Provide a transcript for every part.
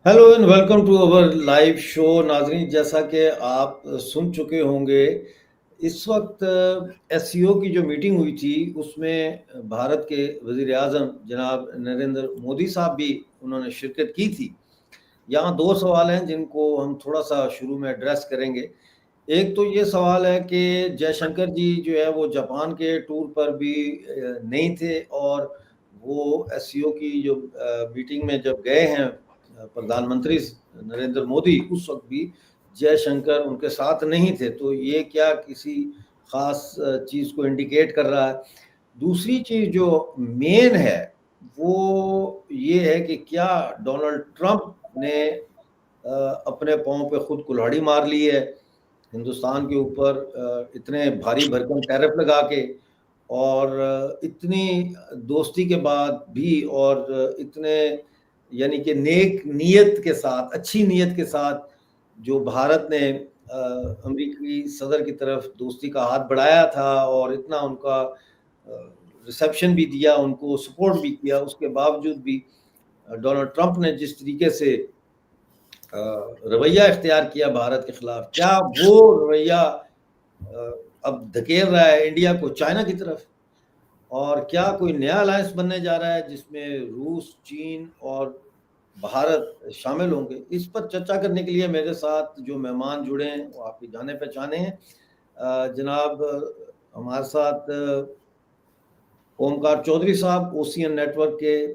Hello and welcome to our live show. नाजरीन, जैसा कि आप सुन चुके होंगे, इस वक्त एससीओ की जो मीटिंग हुई थी उसमें भारत के वजीर आज़म जनाब नरेंद्र मोदी साहब भी उन्होंने शिरकत की थी। यहाँ दो सवाल हैं जिनको हम थोड़ा सा शुरू में एड्रेस करेंगे। एक तो ये सवाल है कि जयशंकर जी जो है वो जापान के टूर पर भी नहीं थे, और वो एससीओ की जो मीटिंग में जब गए हैं प्रधानमंत्री नरेंद्र मोदी, उस वक्त भी जयशंकर उनके साथ नहीं थे। तो ये क्या किसी खास चीज़ को इंडिकेट कर रहा है? दूसरी चीज़ जो मेन है वो ये है कि क्या डोनाल्ड ट्रंप ने अपने पाँव पे खुद कुल्हाड़ी मार ली है हिंदुस्तान के ऊपर, इतने भारी भरकम टैरिफ लगा के, और इतनी दोस्ती के बाद भी, और इतने यानी कि नेक नीयत के साथ, अच्छी नीयत के साथ जो भारत ने अमेरिकी सदर की तरफ दोस्ती का हाथ बढ़ाया था और इतना उनका रिसेप्शन भी दिया, उनको सपोर्ट भी किया, उसके बावजूद भी डोनाल्ड ट्रंप ने जिस तरीके से रवैया इख्तियार किया भारत के खिलाफ, क्या वो रवैया अब धकेल रहा है इंडिया को चाइना की तरफ? और क्या कोई नया अलायंस बनने जा रहा है जिसमें रूस, चीन और भारत शामिल होंगे? इस पर चर्चा करने के लिए मेरे साथ जो मेहमान जुड़े हैं वो आपके जाने पहचाने हैं। जनाब, हमारे साथ ओमकार चौधरी साहब, ओशियन नेटवर्क के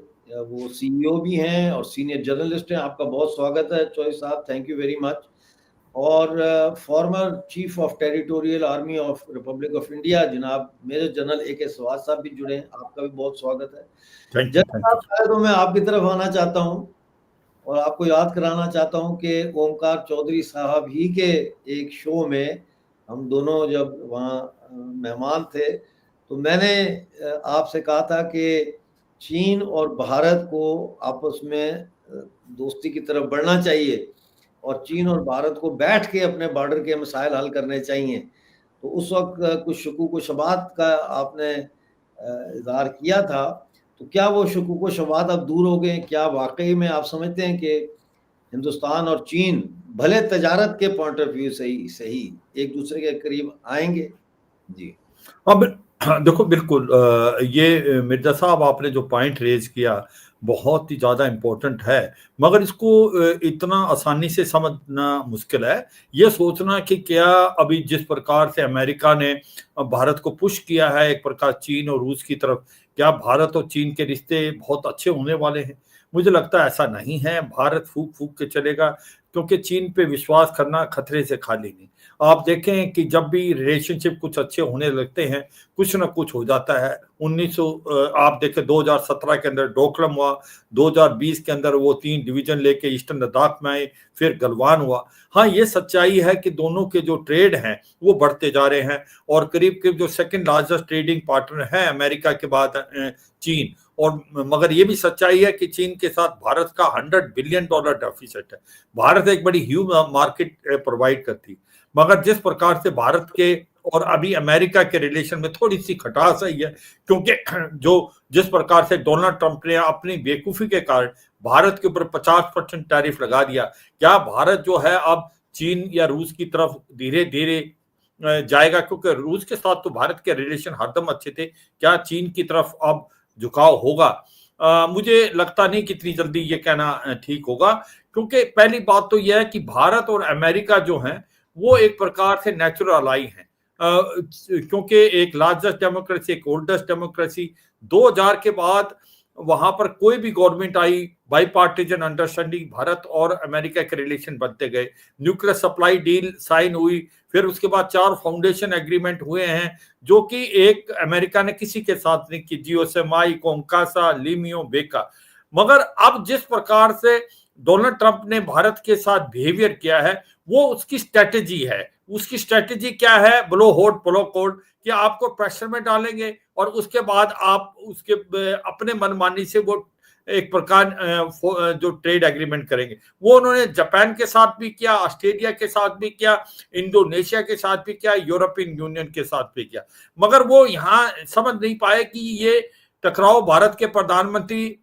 वो सीईओ भी हैं और सीनियर जर्नलिस्ट हैं। आपका बहुत स्वागत है चौधरी साहब, थैंक यू वेरी मच। और former chief of territorial army of Republic of India जनाब मेजर जनरल AK सवाद साहब भी जुड़े हैं, आपका भी बहुत स्वागत है। थैंक यू जनरल थैंक साहब, शायद तो मैं आपकी तरफ आना चाहता हूँ और आपको याद कराना चाहता हूँ कि ओमकार चौधरी साहब ही के एक शो में हम दोनों जब वहाँ मेहमान थे, तो मैंने आपसे कहा था कि चीन और भारत को आपस में दोस्ती की तरफ बढ़ना चाहिए और चीन और भारत को बैठ के अपने बॉर्डर के मसाइल हल करने चाहिए। तो उस वक्त कुछ शकूक व शुबात का आपने इज़हार किया था। तो क्या वो शकूक व शुबात अब दूर हो गए? क्या वाक़ई में आप समझते हैं कि हिंदुस्तान और चीन भले तजारत के पॉइंट ऑफ व्यू से ही सही एक-दूसरे के करीब आएँगे? जी। अब देखो बिल्कुल ये मिर्ज़ा साहब आपने जो पॉइंट रेज़ किया बहुत ही ज़्यादा इम्पोर्टेंट है, मगर इसको इतना आसानी से समझना मुश्किल है। ये सोचना कि क्या अभी जिस प्रकार से अमेरिका ने भारत को पुश किया है एक प्रकार चीन और रूस की तरफ, क्या भारत और चीन के रिश्ते बहुत अच्छे होने वाले हैं? मुझे लगता है ऐसा नहीं है। भारत फूँक-फूँक के चलेगा क्योंकि चीन पे विश्वास करना खतरे से खाली नहीं। आप देखें कि जब भी रिलेशनशिप कुछ अच्छे होने लगते हैं, कुछ ना कुछ हो जाता है। 1900 आप देखें 2017 के अंदर डोकलाम हुआ, 2020 के अंदर वो 3 डिवीज़न लेके ईस्टर्न लद्दाख में आए, फिर गलवान हुआ। हाँ, ये सच्चाई है कि दोनों के जो ट्रेड हैं, वो बढ़ते जा रहे हैं और करीब-करीब जो सेकंड लार्जेस्ट ट्रेडिंग पार्टनर है अमेरिका के बाद चीन। और मगर ये भी सच्चाई है कि चीन के साथ भारत का $100 बिलियन डेफिसिट है। भारत एक बड़ी ह्यूज मार्केट प्रोवाइड करती है। मगर जिस प्रकार से भारत के और अभी अमेरिका के रिलेशन में थोड़ी सी खटास आई है क्योंकि जो जिस प्रकार से डोनाल्ड ट्रंप ने अपनी बेवकूफ़ी के कारण भारत के ऊपर 50% टैरिफ लगा दिया, क्या भारत जो है अब चीन या रूस की तरफ धीरे-धीरे जाएगा? क्योंकि रूस के साथ तो भारत के रिलेशन हरदम अच्छे थे, क्या चीन की तरफ अब झुकाव होगा? मुझे लगता नहीं कि इतनी जल्दी ये कहना ठीक होगा, क्योंकि पहली बात तो यह है कि भारत और अमेरिका जो हैं वो एक प्रकार से नेचुरल अलाई हैं। क्योंकि एक लार्जेस्ट डेमोक्रेसी, एक ओल्डेस्ट डेमोक्रेसी, 2000 के बाद वहां पर कोई भी गवर्नमेंट आई, बाईपार्टीजन अंडरस्टैंडिंग, भारत और अमेरिका के रिलेशन बनते गए, न्यूक्लियर सप्लाई डील साइन हुई, फिर उसके बाद 4 फाउंडेशन एग्रीमेंट हुए हैं जो कि एक अमेरिका ने किसी के साथ नहीं की, जियोसेमाई, कोंकासा, लिमियो, बेका। मगर अब जिस प्रकार से डोनाल्ड ट्रंप ने भारत के साथ बिहेवियर किया है, वो उसकी स्ट्रेटेजी है। उसकी स्ट्रेटेजी क्या है? ब्लो हॉट ब्लो कोल्ड, कि आपको प्रेशर में डालेंगे और उसके बाद आप उसके अपने मनमानी से वो एक प्रकार जो ट्रेड एग्रीमेंट करेंगे। वो उन्होंने जापान के साथ भी किया, ऑस्ट्रेलिया के साथ भी किया, इंडोनेशिया के साथ भी किया, यूरोपियन यूनियन के साथ भी किया। मगर वो यहाँ समझ नहीं पाए कि ये टकराव भारत के प्रधानमंत्री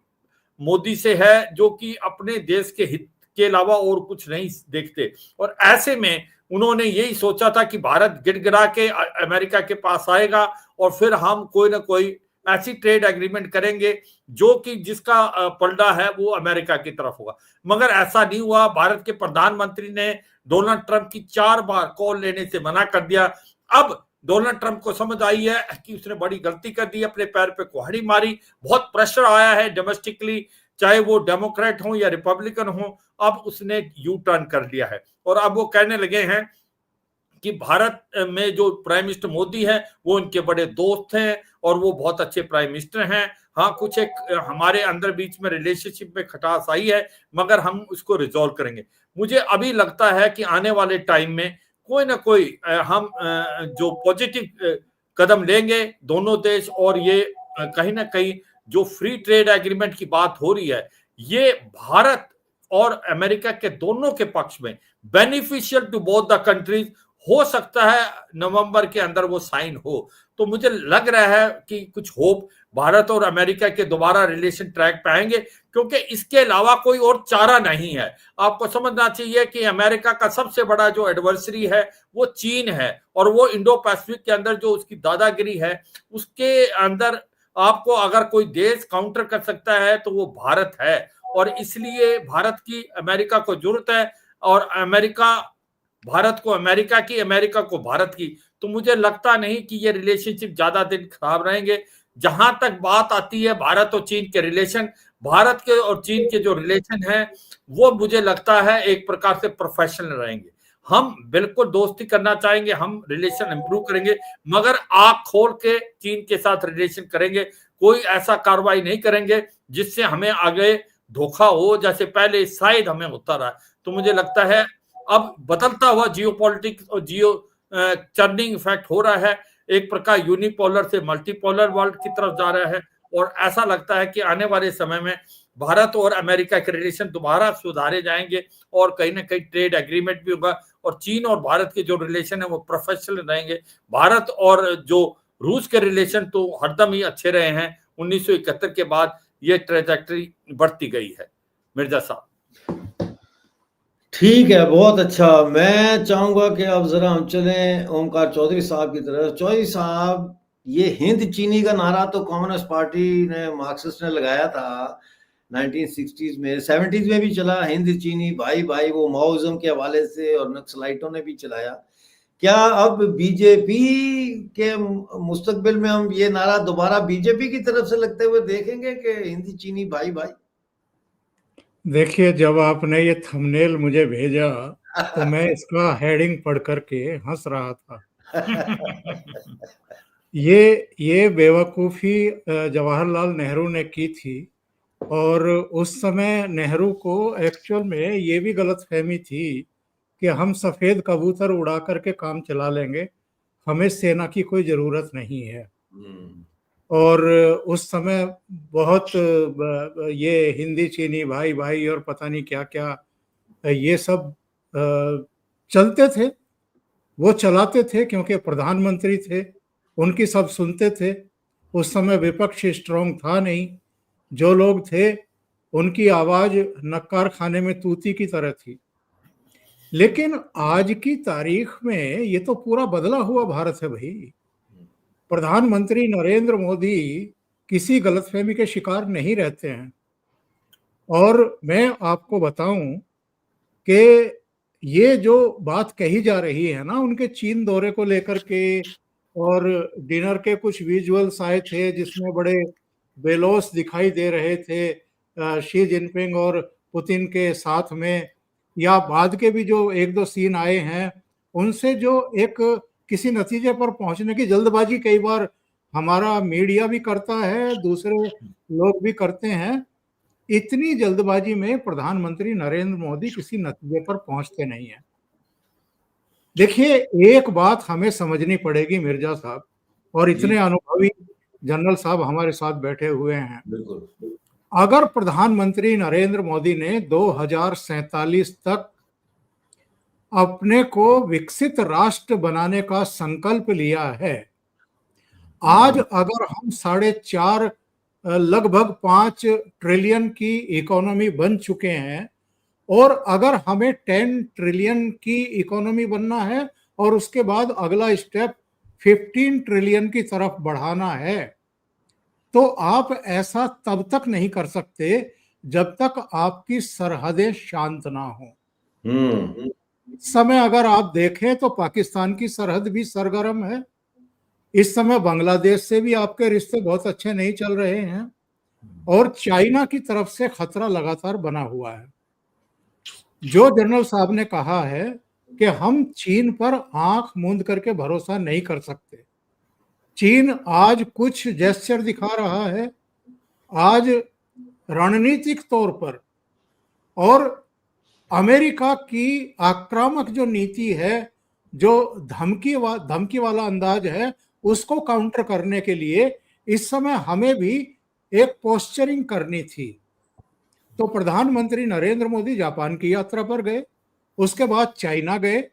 मोदी से है, जो कि अपने देश के हित के अलावा और कुछ नहीं देखते। और ऐसे में उन्होंने यही सोचा था कि भारत गिड़गिड़ा के अमेरिका के पास आएगा और फिर हम कोई ना कोई ऐसी ट्रेड एग्रीमेंट करेंगे जो कि जिसका पलड़ा है वो अमेरिका की तरफ होगा। मगर ऐसा नहीं हुआ। भारत के प्रधानमंत्री ने डोनाल्ड ट्रंप की 4 बार कॉल लेने से मना कर दिया। अब डोनाल्ड ट्रंप को समझ आई है कि उसने बड़ी गलती कर दी, अपने पैर पे कुल्हाड़ी मारी। बहुत प्रेशर आया है डोमेस्टिकली, चाहे वो डेमोक्रेट हो या रिपब्लिकन हो। अब उसने यू टर्न कर लिया है और अब वो कहने लगे हैं कि भारत में जो प्राइम मिनिस्टर मोदी है वो उनके बड़े दोस्त हैं और वो बहुत अच्छे प्राइम मिनिस्टर हैं। हाँ, कुछ एक हमारे अंदर बीच में रिलेशनशिप में खटास आई है, मगर हम उसको रिजॉल्व करेंगे। मुझे अभी लगता है कि आने वाले टाइम में कोई ना कोई हम जो पॉजिटिव कदम लेंगे दोनों देश, और ये कहीं ना कहीं जो फ्री ट्रेड एग्रीमेंट की बात हो रही है ये भारत और अमेरिका के दोनों के पक्ष में beneficial to both the countries हो सकता है। नवंबर के अंदर वो साइन हो तो मुझे लग रहा है कि कुछ होप भारत और अमेरिका के दोबारा रिलेशन ट्रैक पे आएंगे, क्योंकि इसके अलावा कोई और चारा नहीं है। आपको समझना चाहिए कि अमेरिका का सबसे बड़ा जो एडवर्सरी है वो चीन है, और वो इंडो पैसिफिक के अंदर जो उसकी दादागिरी है उसके अंदर आपको अगर कोई देश काउंटर कर सकता है तो वो भारत है। और इसलिए भारत की अमेरिका को जरूरत है और अमेरिका भारत को अमेरिका की, अमेरिका को भारत की। तो मुझे लगता नहीं कि ये रिलेशनशिप ज्यादा दिन खराब रहेंगे। जहां तक बात आती है भारत और चीन के रिलेशन, भारत के और चीन के जो रिलेशन है वो मुझे लगता है एक प्रकार से प्रोफेशनल रहेंगे। हम बिल्कुल दोस्ती करना चाहेंगे, हम रिलेशन इंप्रूव करेंगे, मगर आंख खोल के चीन के साथ रिलेशन करेंगे। कोई ऐसा कार्रवाई नहीं करेंगे जिससे हमें आगे धोखा हो, जैसे पहले शायद हमें होता रहा। तो मुझे लगता है अब बदलता हुआ जियो पॉलिटिक्स और जियो टर्निंग इफेक्ट हो रहा है, एक प्रकार यूनिपोलर से मल्टीपोलर वर्ल्ड की तरफ जा रहा है। और ऐसा लगता है कि आने वाले समय में भारत और अमेरिका के रिलेशन दोबारा सुधारे जाएंगे और कहीं ना कहीं ट्रेड एग्रीमेंट भी होगा, और चीन और भारत के जो रिलेशन है वो प्रोफेशनल रहेंगे। भारत और जो रूस के रिलेशन तो हरदम ही अच्छे रहे हैं, 1971 के बाद ये ट्रेजेक्टरी बढ़ती गई है। मिर्जा साहब, ठीक है, बहुत अच्छा। मैं चाहूंगा कि अब जरा हम चलें ओमकार चौधरी साहब की तरफ। चौधरी साहब, ये हिंद चीनी का नारा तो कम्युनिस्ट पार्टी ने, मार्क्सिस्ट ने लगाया था 1960s में, 70s में भी चला, हिंद चीनी भाई भाई, वो माओइज्म के हवाले से, और नक्सलाइटों ने भी चलाया। क्या अब बीजेपी के मुस्तकबिल में हम ये नारा दोबारा बीजेपी की तरफ से लगते हुए देखेंगे कि हिंदी चीनी भाई भाई? देखिए, जब आपने ये थंबनेल मुझे भेजा तो मैं इसका हेडिंग पढ़ करके हंस रहा था। ये बेवकूफ़ी जवाहरलाल नेहरू ने की थी, और उस समय नेहरू को एक्चुअल में ये भी गलतफहमी थी कि हम सफ़ेद कबूतर उड़ा करके काम चला लेंगे, हमें सेना की कोई ज़रूरत नहीं है। और उस समय बहुत ये हिंदी चीनी भाई भाई और पता नहीं क्या क्या ये सब चलते थे। वो चलाते थे क्योंकि प्रधानमंत्री थे, उनकी सब सुनते थे। उस समय विपक्ष स्ट्रॉन्ग था नहीं, जो लोग थे उनकी आवाज़ नक्कार खाने में तूती की तरह थी। लेकिन आज की तारीख में ये तो पूरा बदला हुआ भारत है भाई। प्रधानमंत्री नरेंद्र मोदी किसी गलतफहमी के शिकार नहीं रहते हैं। और मैं आपको बताऊं कि ये जो बात कही जा रही है ना उनके चीन दौरे को लेकर के, और डिनर के कुछ विजुअल्स आए थे जिसमें बड़े बेलोस दिखाई दे रहे थे शी जिनपिंग और पुतिन के साथ में, या बाद के भी जो एक दो सीन आए हैं उनसे जो एक किसी नतीजे पर पहुंचने की जल्दबाजी कई बार हमारा मीडिया भी करता है, दूसरे लोग भी करते हैं। इतनी जल्दबाजी में प्रधानमंत्री नरेंद्र मोदी किसी नतीजे पर पहुंचते नहीं हैं। देखिए, एक बात हमें समझनी पड़ेगी मिर्जा साहब, और इतने अनुभवी जनरल साहब हमारे साथ बैठे हुए हैं। बिल्कुल। अगर प्रधानमंत्री नरेंद्र मोदी ने 2047 तक अपने को विकसित राष्ट्र बनाने का संकल्प लिया है, आज अगर हम 4.5 लगभग 5 ट्रिलियन की इकोनॉमी बन चुके हैं, और अगर हमें 10 ट्रिलियन की इकोनॉमी बनना है और उसके बाद अगला स्टेप 15 ट्रिलियन की तरफ बढ़ाना है, तो आप ऐसा तब तक नहीं कर सकते जब तक आपकी सरहदें शांत ना हो। हम्म। इस समय अगर आप देखें तो पाकिस्तान की सरहद भी सरगर्म है। इस समय बांग्लादेश से भी आपके रिश्ते बहुत अच्छे नहीं चल रहे हैं और चाइना की तरफ से खतरा लगातार बना हुआ है। जो जनरल साहब ने कहा है कि हम चीन पर आंख मूंद करके भरोसा नहीं कर सकते। चीन आज कुछ जेस्चर दिखा रहा है, आज रणनीतिक तौर पर, और अमेरिका की आक्रामक जो नीति है, जो धमकी वाला अंदाज है, उसको काउंटर करने के लिए इस समय हमें भी एक पोस्चरिंग करनी थी। तो प्रधानमंत्री नरेंद्र मोदी जापान की यात्रा पर गए, उसके बाद चाइना गए,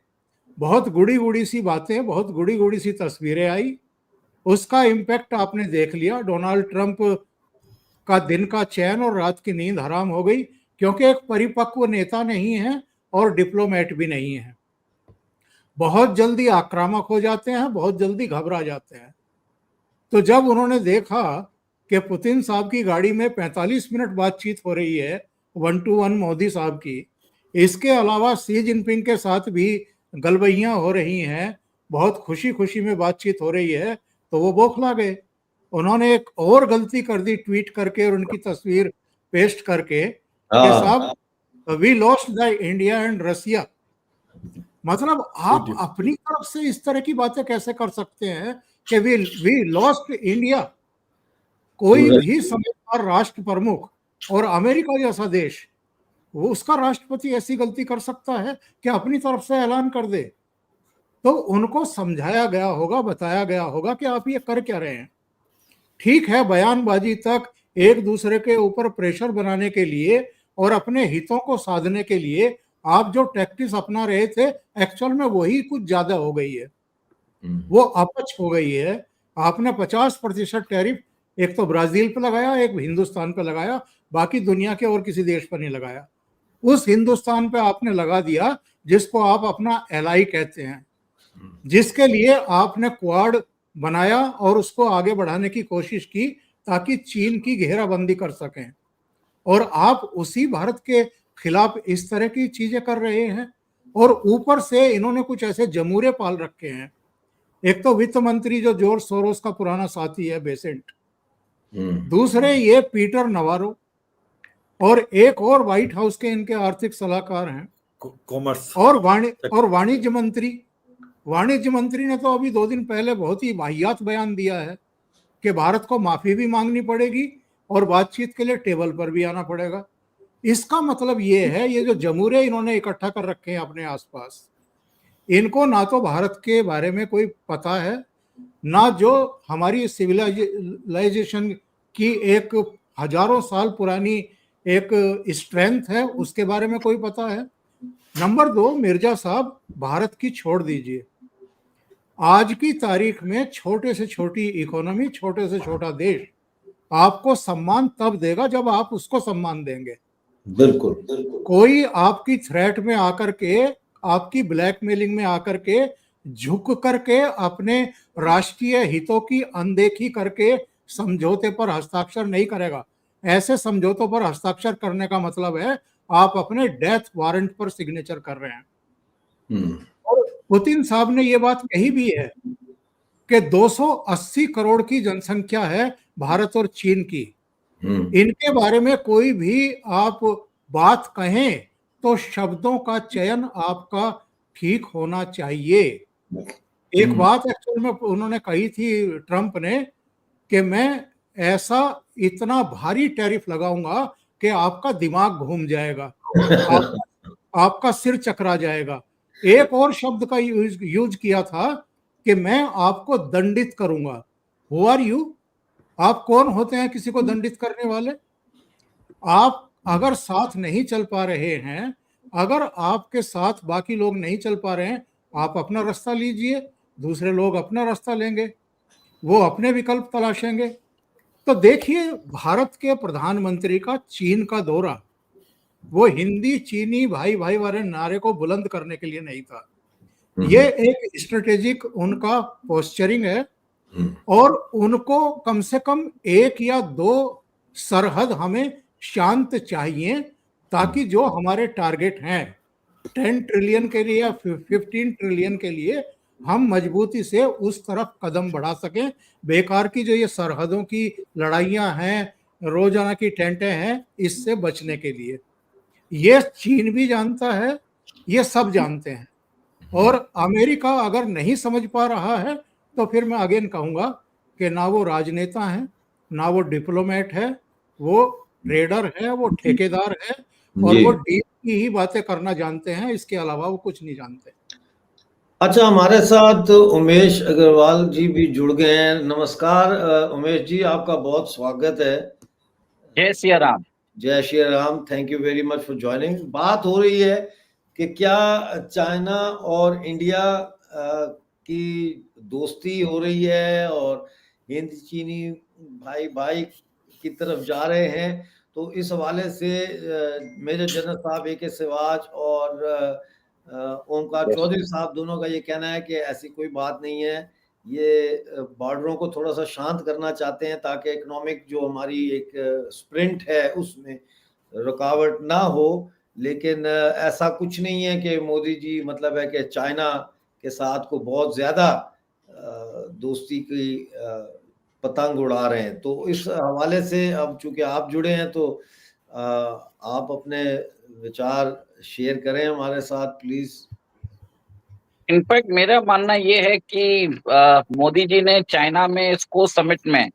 बहुत गुड़ी गुड़ी सी बातें, बहुत गुड़ी गुड़ी सी तस्वीरें आई, उसका इम्पैक्ट आपने देख लिया। डोनाल्ड ट्रंप का दिन का चैन और रात की नींद हराम हो गई, क्योंकि एक परिपक्व नेता नहीं है और डिप्लोमेट भी नहीं है। बहुत जल्दी आक्रामक हो जाते हैं, बहुत जल्दी घबरा जाते हैं। तो जब उन्होंने देखा कि पुतिन साहब की गाड़ी में 45 मिनट बातचीत हो रही है 1-to-1 मोदी साहब की, इसके अलावा शी जिनपिंग के साथ भी गलबैयां हो रही हैं, बहुत खुशी खुशी में बातचीत हो रही है, तो वो बौखला गए। उन्होंने एक और गलती कर दी ट्वीट करके और उनकी तस्वीर पेस्ट करके कि हाँ साहब we lost the India and Russia. मतलब आप अपनी तरफ से इस तरह की बातें कैसे कर सकते हैं कि वी लॉस्ट इंडिया। कोई भी समझदार राष्ट्र प्रमुख और अमेरिका जैसा देश, वो उसका राष्ट्रपति ऐसी गलती कर सकता है कि अपनी तरफ से ऐलान कर दे? तो उनको समझाया गया होगा, बताया गया होगा कि आप ये कर क्या रहे हैं। ठीक है, बयानबाजी तक एक दूसरे के ऊपर प्रेशर बनाने के लिए और अपने हितों को साधने के लिए आप जो टैक्टिक्स अपना रहे थे, एक्चुअल में वही कुछ ज्यादा हो गई है, वो अपच हो गई है। आपने 50% टैरिफ एक तो ब्राजील पे लगाया, एक हिंदुस्तान पे लगाया, बाकी दुनिया के और किसी देश पर नहीं लगाया। उस हिंदुस्तान पे आपने लगा दिया जिसको आप अपना एलाई कहते हैं, जिसके लिए आपने क्वाड बनाया और उसको आगे बढ़ाने की कोशिश की ताकि चीन की घेराबंदी कर सकें। और आप उसी भारत के खिलाफ इस तरह की चीजें कर रहे हैं, और ऊपर से इन्होंने कुछ ऐसे जमूरे पाल रखे हैं। एक तो वित्त मंत्री जो जॉर्ज सोरोस का पुराना साथी है, बेसेंट, दूसरे ये पीटर नवारो, और एक और व्हाइट हाउस के इनके आर्थिक सलाहकार हैं, कॉमर्स और वाणिज्य मंत्री ने तो अभी 2 दिन पहले बहुत ही वाहियात बयान दिया है कि भारत को माफी भी मांगनी पड़ेगी और बातचीत के लिए टेबल पर भी आना पड़ेगा। इसका मतलब ये है, ये जो जमूरे इन्होंने इकट्ठा कर रखे हैं अपने आसपास, इनको ना तो भारत के बारे में कोई पता है, ना जो हमारी सिविलाइजेशन की एक हजारों साल पुरानी एक स्ट्रेंथ है उसके बारे में कोई पता है। नंबर 2, मिर्जा साहब, भारत की छोड़ दीजिए, आज की तारीख में छोटे से छोटी इकोनॉमी, छोटे से छोटा देश आपको सम्मान तब देगा जब आप उसको सम्मान देंगे। बिल्कुल। कोई आपकी थ्रेट में आकर के, आपकी ब्लैकमेलिंग में आकर के, झुक करके अपने राष्ट्रीय हितों की अनदेखी करके समझौते पर हस्ताक्षर नहीं करेगा। ऐसे समझौतों पर हस्ताक्षर करने का मतलब है आप अपने डेथ वारंट पर सिग्नेचर कर रहे हैं। और पुतिन साहब ने ये बात कही भी है कि 280 करोड़ की जनसंख्या है भारत और चीन की। इनके बारे में कोई भी आप बात कहें तो शब्दों का चयन आपका ठीक होना चाहिए। एक बात एक्चुअल में उन्होंने कही थी ट्रंप ने कि मैं ऐसा इतना भारी टैरिफ लगाऊंगा कि आपका दिमाग घूम जाएगा, आपका सिर चकरा जाएगा। एक और शब्द का यूज किया था कि मैं आपको दंडित करूंगा। Who are you? आप कौन होते हैं किसी को दंडित करने वाले? आप अगर साथ नहीं चल पा रहे हैं, अगर आपके साथ बाकी लोग नहीं चल पा रहे हैं, आप अपना रास्ता लीजिए, दूसरे लोग अपना रास्ता लेंगे, वो अपने विकल्प तलाशेंगे। तो देखिए, भारत के प्रधानमंत्री का चीन का दौरा, वो हिंदी चीनी भाई भाई वाले नारे को बुलंद करने के लिए नहीं था। ये एक स्ट्रेटेजिक उनका पोस्चरिंग है और उनको कम से कम 1 या 2 सरहद हमें शांत चाहिए, ताकि जो हमारे टारगेट हैं 10 ट्रिलियन के लिए या 15 ट्रिलियन के लिए हम मजबूती से उस तरफ कदम बढ़ा सकें। बेकार की जो ये सरहदों की लड़ाइयां हैं, रोजाना की टेंटें हैं, इससे बचने के लिए ये चीन भी जानता है, ये सब जानते हैं। और अमेरिका अगर नहीं समझ पा रहा है तो फिर मैं अगेन कहूंगा कि ना वो राजनेता है, ना वो डिप्लोमेट है, वो ट्रेडर है, वो ठेकेदार है और जी। वो डील की ही बातें करना जानते हैं, इसके अलावा वो कुछ नहीं जानते। अच्छा, हमारे साथ उमेश अग्रवाल जी भी जुड़ गए हैं। नमस्कार उमेश जी, आपका बहुत स्वागत है। जय सिया राम। जय Shri Ram. Thank you very much for joining. बात हो रही है कि क्या चाइना और इंडिया की दोस्ती हो रही है और हिंद चीनी भाई भाई की तरफ जा रहे हैं। तो इस हवाले से मेजर जनरल साहब ए के सिवाज और ओमकार चौधरी साहब दोनों का ये कहना है कि ऐसी कोई बात नहीं है, ये बॉर्डरों को थोड़ा सा शांत करना चाहते हैं ताकि इकोनॉमिक जो हमारी एक स्प्रिंट है उसमें रुकावट ना हो। लेकिन ऐसा कुछ नहीं है कि मोदी जी मतलब है कि चाइना के साथ को बहुत ज्यादा दोस्ती की पतंग उड़ा रहे हैं। तो इस हवाले से अब चूंकि आप जुड़े हैं तो आप अपने विचार शेयर करें हमारे साथ प्लीज। इनफैक्ट मेरा मानना ये है कि मोदी जी ने चाइना में इसको समिट में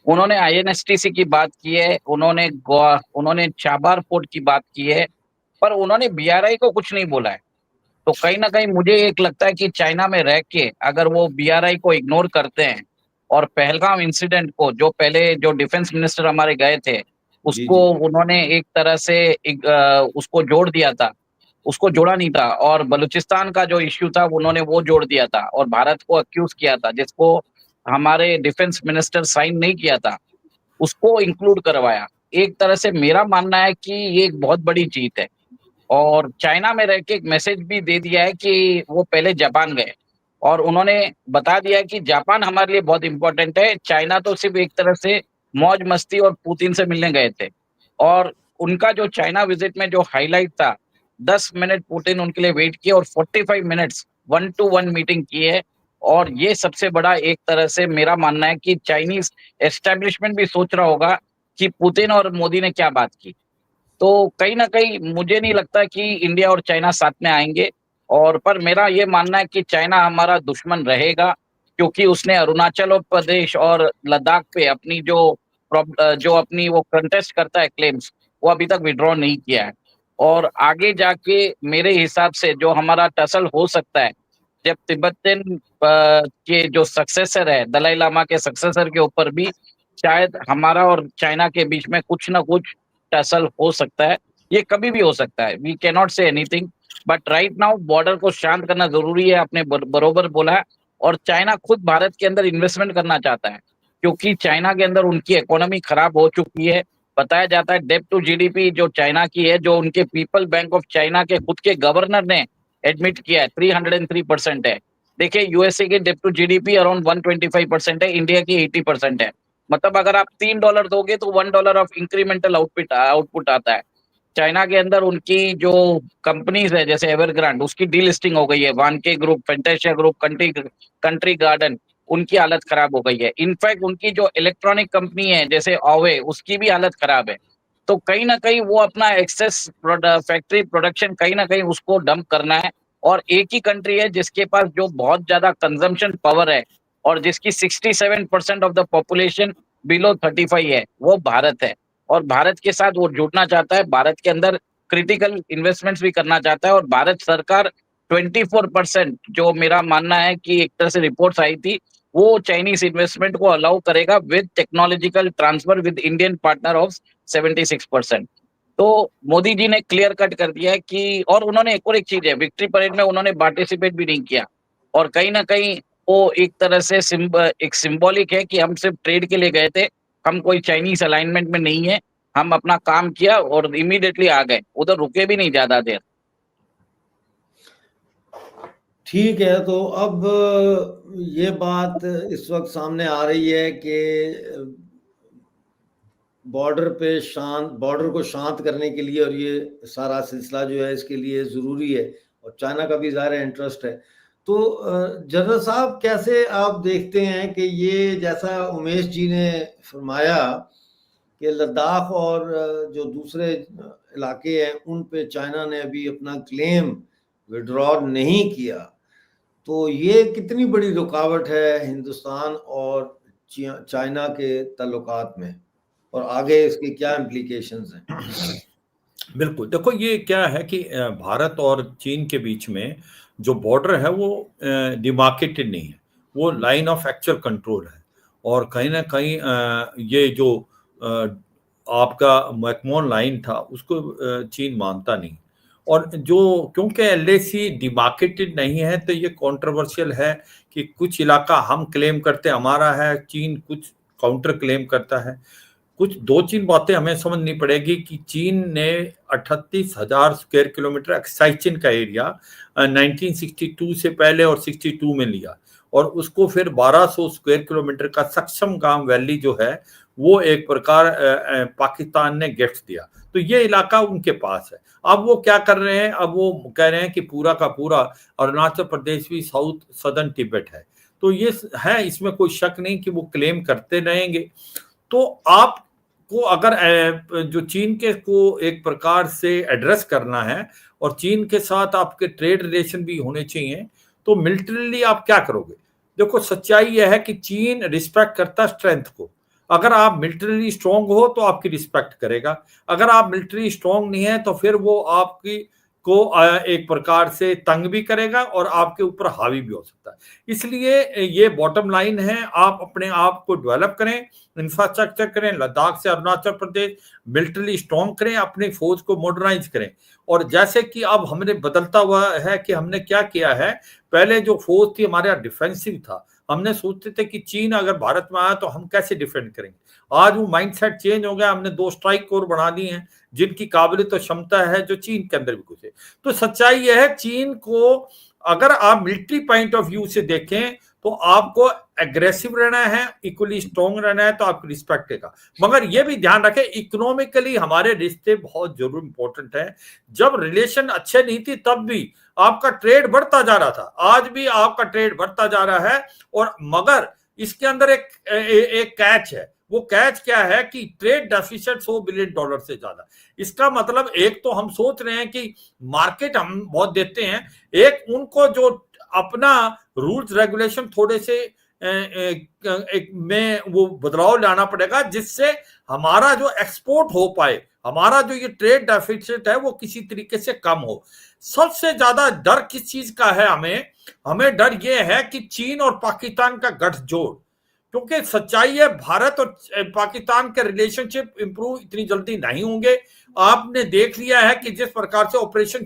उन्होंने INSTC की बात की है, उन्होंने चाबार पोर्ट की बात की है, पर उन्होंने BRI को कुछ नहीं बोला है। तो कहीं ना कहीं मुझे एक लगता है कि चाइना में रह के अगर वो BRI को इग्नोर करते हैं और पहलगाम इंसिडेंट को जो पहले जो डिफेंस मिनिस्टर हमारे गए थे उसको उन्होंने एक तरह से उसको जोड़ दिया था, उसको जोड़ा नहीं था, और बलूचिस्तान का जो इश्यू था उन्होंने वो जोड़ दिया था और भारत को अक्यूज किया था, जिसको हमारे डिफेंस मिनिस्टर साइन नहीं किया था, उसको इंक्लूड करवाया। एक तरह से मेरा मानना है कि ये एक बहुत बड़ी जीत है और चाइना में रह के एक मैसेज भी दे दिया है कि वो पहले जापान गए और उन्होंने बता दिया है कि जापान हमारे लिए बहुत इंपॉर्टेंट है, चाइना तो सिर्फ एक तरह से मौज मस्ती और पुतिन से मिलने गए थे। और उनका जो चाइना विजिट में जो हाईलाइट था, 10 मिनट पुतिन उनके लिए वेट किए और 45 मिनट्स 1-to-1 मीटिंग की है। और ये सबसे बड़ा एक तरह से मेरा मानना है कि चाइनीज एस्टेब्लिशमेंट भी सोच रहा होगा कि पुतिन और मोदी ने क्या बात की। तो कहीं ना कहीं मुझे नहीं लगता कि इंडिया और चाइना साथ में आएंगे, और पर मेरा ये मानना है कि चाइना हमारा दुश्मन रहेगा क्योंकि उसने अरुणाचल प्रदेश और लद्दाख पे अपनी जो अपनी वो कंटेस्ट करता है क्लेम्स, वो अभी तक विड्रॉ नहीं किया है। और आगे जाके मेरे हिसाब से जो हमारा टसल हो सकता है, जब तिब्बतन के जो सक्सेसर है, दलाई लामा के सक्सेसर के ऊपर भी शायद हमारा और चाइना के बीच में कुछ ना कुछ टसल हो सकता है। ये कभी भी हो सकता है, we can not say anything, but right now border को शांत करना जरूरी है, आपने बरोबर बोला है। और चाइना खुद भारत के अंदर इन्वेस्टमेंट करना चाहता है क्योंकि चाइना के अंदर उनकी इकोनॉमी खराब हो चुकी है। बताया जाता है डेब्ट टू GDP जो चाइना की है, जो उनके पीपल बैंक ऑफ चाइना के खुद के गवर्नर ने एडमिट किया है, 303% है। देखिए USA की डेब्ट टू GDP अराउंड 125% है, इंडिया की 80% है। मतलब अगर आप $3 दोगे तो $1 ऑफ इंक्रीमेंटल आउटपुट आता है। चाइना के अंदर उनकी जो कंपनीज है जैसे एवरग्रांड, उसकी डीलिस्टिंग हो गई है, वानके ग्रुप, फैंटासिया ग्रुप, कंट्री गार्डन, उनकी हालत खराब हो गई है। इनफैक्ट उनकी जो इलेक्ट्रॉनिक कंपनी है जैसे ओवे, उसकी भी हालत खराब है। तो कहीं ना कहीं वो अपना एक्सेस फैक्ट्री प्रोडक्शन कहीं ना कहीं उसको डंप करना है। और एक ही कंट्री है जिसके पास जो बहुत ज्यादा कंजम्पशन पावर है और जिसकी 67% ऑफ द पॉपुलेशन बिलो 35 है, वो भारत है। और भारत के साथ वो जुड़ना चाहता है, भारत के अंदर क्रिटिकल इन्वेस्टमेंट्स भी करना चाहता है। और भारत सरकार 24%, जो मेरा मानना है कि एक तरह से रिपोर्ट्स आई थी, वो चाइनीज इन्वेस्टमेंट को अलाउ करेगा with technological transfer with Indian partner of 76%। तो मोदी जी ने क्लियर कट कर दिया है कि, और उन्होंने एक और एक चीज है, विक्ट्री परेड में उन्होंने पार्टिसिपेट भी नहीं किया। और कहीं ना कहीं वो एक तरह से एक सिंबॉलिक है कि हम सिर्फ ट्रेड के लिए गए थे, हम कोई चाइनीज अलाइनमेंट में नहीं है। हम अपना काम किया और इमीडिएटली आ गए, उधर रुके भी नहीं ज्यादा देर। ठीक है, तो अब ये बात इस वक्त सामने आ रही है कि बॉर्डर को शांत करने के लिए, और ये सारा सिलसिला जो है इसके लिए ज़रूरी है, और चाइना का भी ज़ाहिर इंटरेस्ट है। तो जनरल साहब, कैसे आप देखते हैं कि ये, जैसा उमेश जी ने फरमाया कि लद्दाख और जो दूसरे इलाके हैं उन पे चाइना ने अभी अपना क्लेम विड्रॉ नहीं किया, तो ये कितनी बड़ी रुकावट है हिंदुस्तान और चाइना के ताल्लुकात में, और आगे इसके क्या इम्प्लीकेशंस हैं? बिल्कुल, देखो ये क्या है कि भारत और चीन के बीच में जो बॉर्डर है वो डिमार्केटेड नहीं है, वो लाइन ऑफ एक्चुअल कंट्रोल है। और कहीं ना कहीं ये जो आपका मैकमोहन लाइन था उसको चीन मानता नहीं। और जो क्योंकि एलएसी डिमार्केटेड नहीं है तो ये कंट्रोवर्शियल है कि कुछ इलाका हम क्लेम करते हमारा है, चीन कुछ काउंटर क्लेम करता है। कुछ 2-3 बातें हमें समझनी पड़ेगी कि चीन ने 38,000 स्क्वायर किलोमीटर एक्साइचिन का एरिया 1962 से पहले और 62 में लिया, और उसको फिर 1200 स्क्वायर किलोमीटर का सक्षम गांव वैली जो है वो एक प्रकार पाकिस्तान ने गिफ्ट दिया। तो ये इलाका उनके पास है। अब वो क्या कर रहे हैं, अब वो कह रहे हैं कि पूरा का पूरा अरुणाचल प्रदेश भी साउथ सदर्न तिब्बत है। तो ये है, इसमें कोई शक नहीं कि वो क्लेम करते रहेंगे। तो आपको अगर जो चीन के को एक प्रकार से एड्रेस करना है और चीन के साथ आपके ट्रेड रिलेशन भी होने चाहिए, तो मिलिट्रीली आप क्या करोगे? देखो सच्चाई यह है कि चीन रिस्पेक्ट करता स्ट्रेंथ को। अगर आप मिलिट्री स्ट्रांग हो तो आपकी रिस्पेक्ट करेगा, अगर आप मिलिट्री स्ट्रांग नहीं है तो फिर वो आपकी को एक प्रकार से तंग भी करेगा और आपके ऊपर हावी भी हो सकता है। इसलिए ये बॉटम लाइन है, आप अपने आप को डेवलप करें, इंफ्रास्ट्रक्चर करें, लद्दाख से अरुणाचल प्रदेश मिलिट्री स्ट्रांग करें, अपनी फौज को मॉडर्नाइज करें। और जैसे कि अब हमने बदलता हुआ है कि हमने क्या किया है, पहले जो फौज थी हमारे यहाँ डिफेंसिव था, हमने सोचते थे कि चीन अगर भारत में आया तो हम कैसे डिफेंड करेंगे। आज वो माइंडसेट चेंज हो गया, हमने 2 स्ट्राइक कोर बना दी हैं जिनकी काबिलियत और क्षमता है जो चीन के अंदर भी कुछ है। तो सच्चाई यह है, चीन को अगर आप मिलिट्री पॉइंट ऑफ व्यू से देखें तो आपको एग्रेसिव रहना है, इक्वली स्ट्रॉन्ग रहना है, तो आपकी रिस्पेक्ट देगा। मगर यह भी ध्यान रखें, इकोनॉमिकली हमारे रिश्ते बहुत जरूर इंपॉर्टेंट है। जब रिलेशन अच्छे नहीं थी तब भी आपका ट्रेड बढ़ता जा रहा था, आज भी आपका ट्रेड बढ़ता जा रहा है। और मगर इसके अंदर एक कैच है। वो कैच क्या है कि ट्रेड डेफिसिट $100 बिलियन से ज्यादा। इसका मतलब एक तो हम सोच रहे हैं कि मार्केट हम बहुत देते हैं, एक उनको जो अपना रूल्स रेगुलेशन थोड़े से में वो बदलाव लाना पड़ेगा जिससे हमारा जो एक्सपोर्ट हो पाए, हमारा जो ये ट्रेड डेफिसिट है वो किसी तरीके से कम हो। सबसे ज्यादा डर किस चीज का है हमें डर ये है कि चीन और पाकिस्तान का गठजोड़, क्योंकि सच्चाई है भारत और पाकिस्तान के रिलेशनशिप इंप्रूव इतनी जल्दी नहीं होंगे। आपने देख लिया है कि जिस प्रकार से ऑपरेशन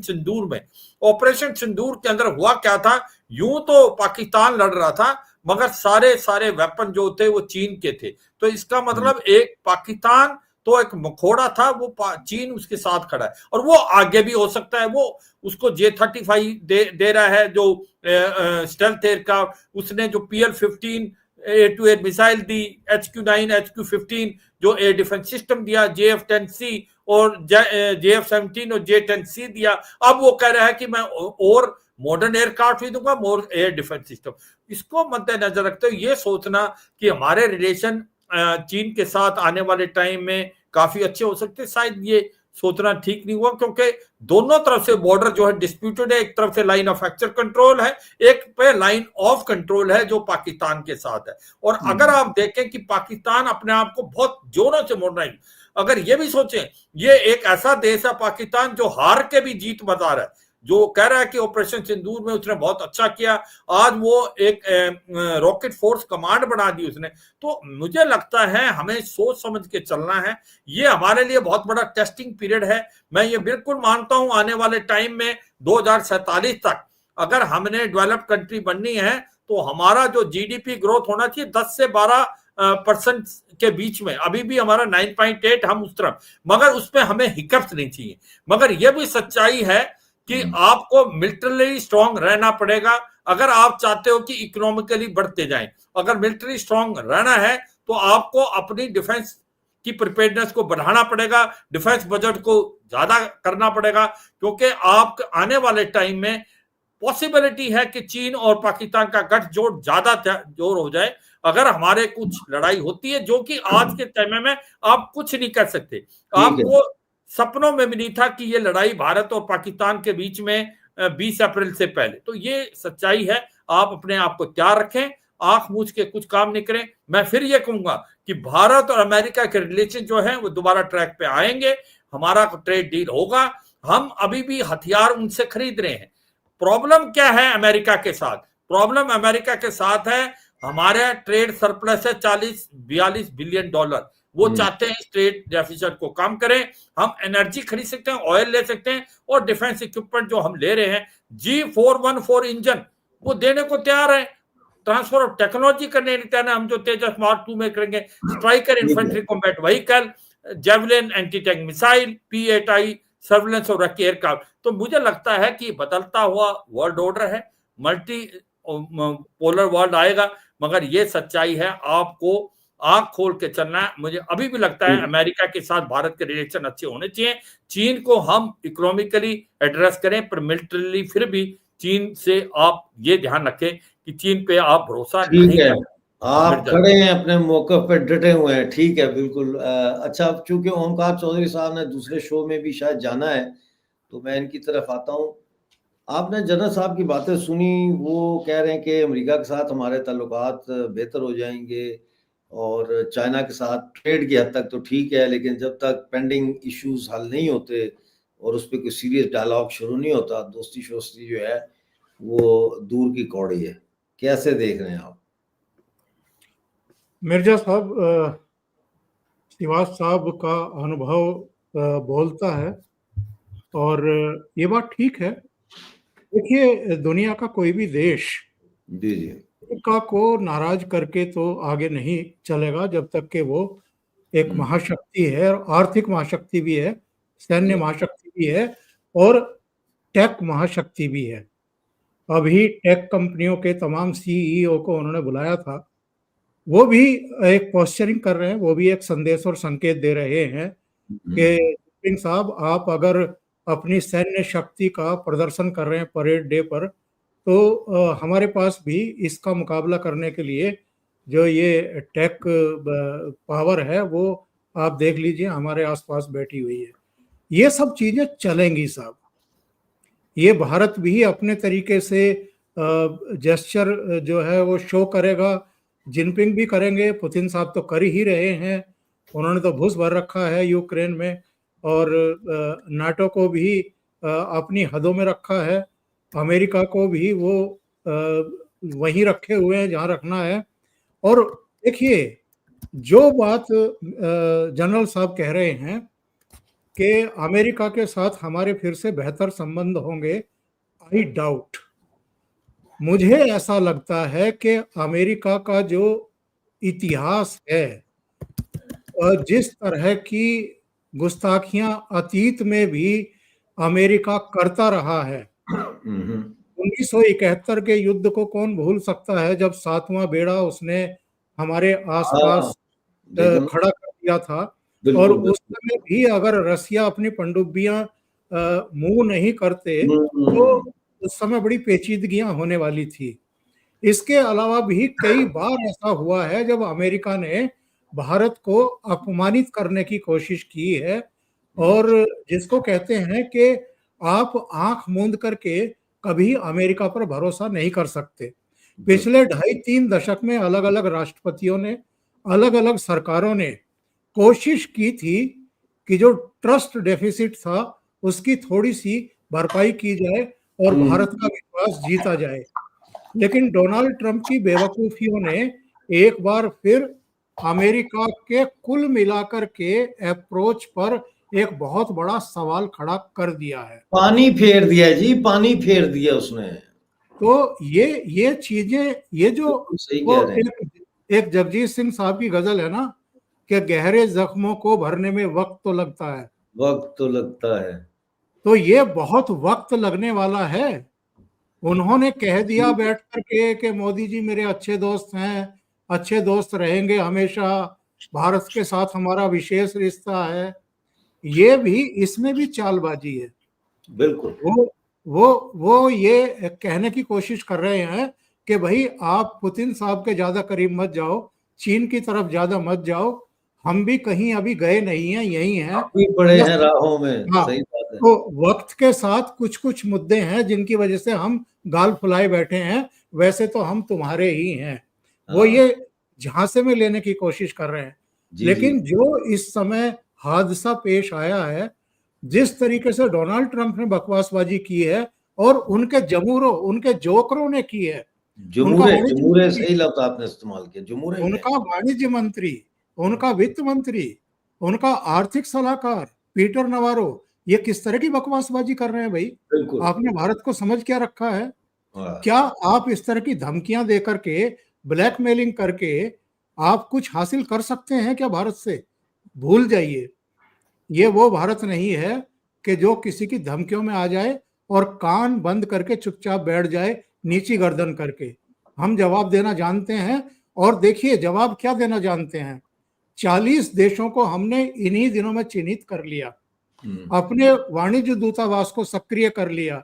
सिंदूर के अंदर हुआ क्या था, यूं तो पाकिस्तान लड़ रहा था मगर सारे वेपन जो थे वो चीन के थे। तो इसका मतलब एक पाकिस्तान तो एक मखोड़ा था, वो चीन उसके साथ खड़ा है और वो आगे भी हो सकता है। वो उसको J-35 दे रहा है जो स्टेल्थ एयरक्राफ्ट, उसने जो PL-15 A-to-A मिसाइल दी, HQ-9 HQ-15 जो एयर डिफेंस सिस्टम दिया, JF-10C और JF-17 और J-10C दिया। अब वो कह रहा है कि मैं और मॉडर्न एयरक्राफ्ट भी दूंगा, मोर एयर डिफेंस सिस्टम। इसको मद्देनजर रखते हुए ये सोचना कि हमारे रिलेशन चीन के साथ आने वाले टाइम में काफी अच्छे हो सकते, शायद ये सोचना ठीक नहीं हुआ, क्योंकि दोनों तरफ से बॉर्डर जो है डिस्प्यूटेड है। एक तरफ से लाइन ऑफ एक्चुअल कंट्रोल है, एक पे लाइन ऑफ कंट्रोल है जो पाकिस्तान के साथ है। और अगर आप देखें कि पाकिस्तान अपने आप को बहुत जोरों से मॉडर्नाइज, अगर ये भी सोचें ये एक ऐसा देश है पाकिस्तान जो हार के भी जीत बता रहा है, जो कह रहा है कि ऑपरेशन सिंदूर में उसने बहुत अच्छा किया, आज वो एक रॉकेट फोर्स कमांड बना दी उसने। तो मुझे लगता है हमें सोच समझ के चलना है, ये हमारे लिए बहुत बड़ा टेस्टिंग पीरियड है। मैं ये बिल्कुल मानता हूं आने वाले टाइम में 2047 तक अगर हमने डेवलप कंट्री बननी है तो हमारा जो GDP ग्रोथ होना चाहिए 10 से 12 परसेंट के बीच में, अभी भी हमारा 9.8 हम उस तरफ, मगर उसमें हमें हिकअप्स नहीं चाहिए। मगर यह भी सच्चाई है कि आपको मिलिटरी स्ट्रांग रहना पड़ेगा अगर आप चाहते हो कि इकोनॉमिकली बढ़ते जाएं। अगर मिलिट्री स्ट्रांग रहना है तो आपको अपनी डिफेंस की प्रिपेयर्डनेस को बढ़ाना पड़ेगा, डिफेंस बजट को ज्यादा करना पड़ेगा, क्योंकि आप आने वाले टाइम में पॉसिबिलिटी है कि चीन और पाकिस्तान का गठजोड़ ज्यादा जोर हो जाए अगर हमारे कुछ लड़ाई होती है, जो कि आज के समय में आप कुछ नहीं कर सकते। आपको सपनों में भी नहीं था कि ये लड़ाई भारत और पाकिस्तान के बीच में 20 अप्रैल से पहले। तो ये सच्चाई है, आप अपने आप को तैयार रखें, आंख मूंछ के कुछ काम नहीं करें। मैं फिर ये कहूंगा कि भारत और अमेरिका के रिलेशन जो है वो दोबारा ट्रैक पे आएंगे, हमारा ट्रेड डील होगा। हम अभी भी हथियार उनसे खरीद रहे हैं। प्रॉब्लम क्या है अमेरिका के साथ? प्रॉब्लम अमेरिका के साथ है हमारा ट्रेड सरप्लस है 40-42 बिलियन डॉलर। वो चाहते हैं इस ट्रेड डेफिसिट को कम करें। हम एनर्जी खरीद सकते हैं, ऑयल ले सकते हैं, और डिफेंस इक्विपमेंट जो हम ले रहे हैं, G414 इंजन वो देने को तैयार है। ट्रांसफर ऑफ टेक्नोलॉजी करने तैयार है हम, जो तेजस मार्क 2 में करेंगे, striker infantry combat vehicle, javelin anti tank missile, P8I surveillance और एयरक्राफ्ट। तो मुझे लगता है कि बदलता हुआ वर्ल्ड ऑर्डर है, मल्टी पोलर वर्ल्ड आएगा, मगर ये सच्चाई है, आपको आंख खोल के चलना है। मुझे अभी भी लगता है अमेरिका के साथ भारत के रिलेशन अच्छे होने चाहिए। चीन को हम इकोनॉमिकली एड्रेस करें, पर मिलिटरीली फिर भी चीन से आप ये ध्यान रखें कि चीन पे आप भरोसा नहीं करें। आप खड़े हैं अपने मौक़िफ़ पे, डटे हुए हैं, ठीक है, बिल्कुल। अच्छा, चूंकि ओमकार चौधरी साहब ने दूसरे शो में भी शायद जाना है, तो मैं इनकी तरफ आता हूँ। आपने जनरल साहब की बातें सुनी, वो कह रहे हैं कि अमेरिका के साथ हमारे ताल्लुकात बेहतर हो जाएंगे और चाइना के साथ ट्रेड की हद तक तो ठीक है, लेकिन जब तक पेंडिंग इश्यूज हल नहीं होते और उस पर कोई सीरियस डायलॉग शुरू नहीं होता, दोस्ती शोस्ती जो है वो दूर की कौड़ी है। कैसे देख रहे हैं आप? मिर्जा साहब, श्रीवास साहब का अनुभव बोलता है, और ये बात ठीक है। देखिए, दुनिया का कोई भी देश अमेरिका को नाराज करके तो आगे नहीं चलेगा जब तक कि वो एक महाशक्ति है, और आर्थिक महाशक्ति भी है, सैन्य महाशक्ति भी है, और टेक महाशक्ति भी है। अभी टेक कंपनियों के तमाम CEO को उन्होंने बुलाया था, वो भी एक पोस्चरिंग कर रहे हैं, वो भी एक संदेश और संकेत दे रहे हैं कि जिनपिंग साहब, आप अगर अपनी सैन्य शक्ति का प्रदर्शन कर रहे हैं परेड डे पर, तो हमारे पास भी इसका मुकाबला करने के लिए जो ये टेक पावर है वो आप देख लीजिए हमारे आसपास बैठी हुई है। ये सब चीजें चलेंगी साहब। ये भारत भी अपने तरीके से जेस्चर जो है वो शो करेगा, जिनपिंग भी करेंगे, पुतिन साहब तो कर ही रहे हैं, उन्होंने तो घुस भर रखा है यूक्रेन में, और नाटो को भी अपनी हदों में रखा है, अमेरिका को भी वो वहीं रखे हुए हैं जहां रखना है। और देखिए, जो बात जनरल साहब कह रहे हैं कि अमेरिका के साथ हमारे फिर से बेहतर संबंध होंगे, आई डाउट। मुझे ऐसा लगता है कि अमेरिका का जो इतिहास है, जिस तरह की गुस्ताखियां अतीत में भी अमेरिका करता रहा है, 1971 के युद्ध को कौन भूल सकता है, जब 7वां बेड़ा उसने हमारे आसपास खड़ा कर दिया था। और उस समय भी अगर रसिया अपनी पनडुब्बियां मूव नहीं करते तो उस समय बड़ी पेचीदगियां होने वाली थी। इसके अलावा भी कई बार ऐसा हुआ है जब अमेरिका ने भारत को अपमानित करने की कोशिश की है, और जिसको कहते हैं कि आप आंख मूंद करके कभी अमेरिका पर भरोसा नहीं कर सकते। पिछले 2.5-3 दशक में अलग अलग राष्ट्रपतियों ने, अलग अलग सरकारों ने कोशिश की थी कि जो ट्रस्ट डेफिसिट था उसकी थोड़ी सी भरपाई की जाए और भारत का विश्वास जीता जाए, लेकिन डोनाल्ड ट्रंप की बेवकूफियों ने एक बार फिर अमेरिका के कुल मिलाकर के अप्रोच पर एक बहुत बड़ा सवाल खड़ा कर दिया है। पानी फेर दिया जी, पानी फेर दिया उसने। तो ये चीजें, ये जो एक जगजीत सिंह साहब की गजल है ना कि गहरे जख्मों को भरने में वक्त तो लगता है। वक्त तो लगता है। तो ये बहुत वक्त लगने वाला है। उन्होंने कह दिया बैठ करके कि मोदी जी मेरे अच्छे दोस्त हैं, अच्छे दोस्त रहेंगे हमेशा, भारत के साथ हमारा विशेष रिश्ता है। ये भी, इसमें भी चालबाजी है। बिल्कुल। वो ये कहने की कोशिश कर रहे हैं कि भाई आप पुतिन साहब के ज्यादा करीब मत जाओ, चीन की तरफ ज्यादा मत जाओ, हम भी कहीं अभी गए नहीं हैं, यही हैं। आप भी पड़े बस, हैं राहों में, हाँ, सही बात है। तो वक्त के साथ कुछ कुछ मुद्दे हैं जिनकी वजह से हम गाल फुलाए बैठे हैं, वैसे तो हम तुम्हारे ही हैं। वो हाँ, ये झांसे में लेने की कोशिश कर रहे हैं। जी, जी। लेकिन जो इस समय हादसा पेश आया है, जिस तरीके से डोनाल्ड ट्रंप ने बकवासबाजी की है और उनके जमूरों, उनके जोकरों ने की है, उनका वाणिज्य जमूरे मंत्री, सही लफ्ज़ आपने इस्तेमाल किया, जमूरे ही उनका कहें। वाणिज्य मंत्री, उनका वित्त मंत्री, उनका आर्थिक सलाहकार पीटर नवारो, ये किस तरह की बकवासबाजी कर रहे हैं भाई? बिल्कुल। आपने भारत को समझ क्या रखा है? हाँ, क्या आप इस तरह की धमकियां दे करके, ब्लैकमेलिंग करके आप कुछ हासिल कर सकते हैं क्या भारत से? भूल जाइए। ये वो भारत नहीं है कि जो किसी की धमकियों में आ जाए और कान बंद करके चुपचाप बैठ जाए, नीची गर्दन करके। हम जवाब देना जानते हैं, और देखिए जवाब क्या देना जानते हैं। 40 देशों को हमने इन्हीं दिनों में चिन्हित कर लिया, अपने वाणिज्य दूतावास को सक्रिय कर लिया।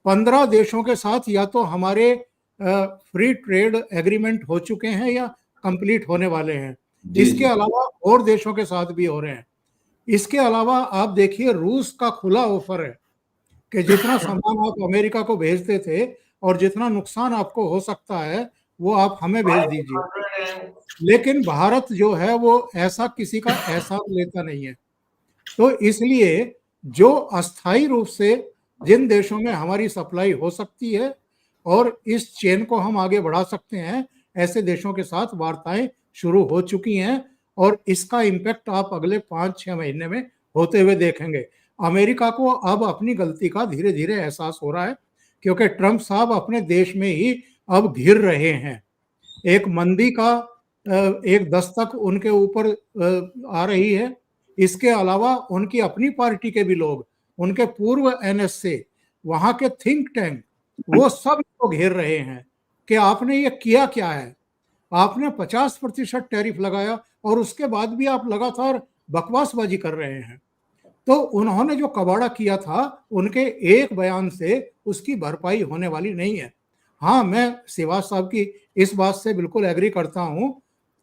15 देशों के साथ या तो हमारे फ्री ट्रेड एग्रीमेंट हो चुके हैं या कंप्लीट होने वाले हैं। जी, इसके जी। अलावा और देशों के साथ भी हो रहे हैं। इसके अलावा आप देखिए रूस का खुला ऑफर है कि जितना सामान आप अमेरिका को भेजते थे और जितना नुकसान आपको हो सकता है वो आप हमें भेज दीजिए। लेकिन भारत जो है वो ऐसा किसी का एहसान लेता नहीं है। तो इसलिए जो अस्थायी रूप से जिन देशों में हमारी सप्लाई हो सकती है और इस चेन को हम आगे बढ़ा सकते हैं, ऐसे देशों के साथ वार्ताएं शुरू हो चुकी हैं, और इसका इम्पैक्ट आप अगले 5-6 महीने में होते हुए देखेंगे। अमेरिका को अब अपनी गलती का धीरे धीरे एहसास हो रहा है, क्योंकि ट्रंप साहब अपने देश में ही अब घिर रहे हैं। एक मंदी का एक दस्तक उनके ऊपर आ रही है। इसके अलावा उनकी अपनी पार्टी के भी लोग, उनके पूर्व एनएसए, वहां के थिंक टैंक, वो सब इसको घेर रहे हैं कि आपने ये किया क्या है। आपने 50% टैरिफ लगाया और उसके बाद भी आप लगातार बकवासबाजी कर रहे हैं। तो उन्होंने जो कबाड़ा किया था, उनके एक बयान से उसकी भरपाई होने वाली नहीं है। हाँ, मैं सिवाज साहब की इस बात से बिल्कुल एग्री करता हूं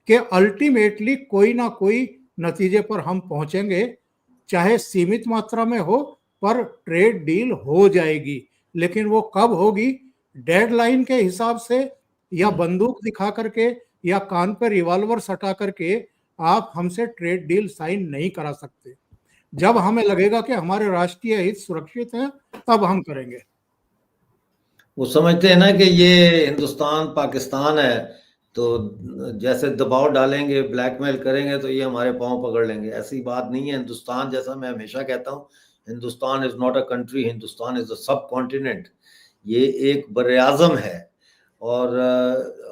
कि अल्टीमेटली कोई ना कोई नतीजे पर हम पहुंचेंगे, चाहे सीमित मात्रा में हो, पर ट्रेड डील हो जाएगी। लेकिन वो कब होगी, डेडलाइन के हिसाब से या बंदूक दिखा करके या कान पर रिवॉल्वर सटा करके आप हमसे ट्रेड डील साइन नहीं करा सकते। जब हमें लगेगा कि हमारे राष्ट्रीय हित सुरक्षित हैं, तब हम करेंगे। वो समझते हैं ना कि ये हिंदुस्तान पाकिस्तान है, तो जैसे दबाव डालेंगे, ब्लैकमेल करेंगे तो ये हमारे पाँव पकड़ लेंगे। ऐसी बात नहीं है। हिंदुस्तान, जैसा मैं हमेशा कहता हूँ, Hindustan is not a country, Hindustan is a सब कॉन्टिनेंट। ये एक बर्र-ए-आज़म है, और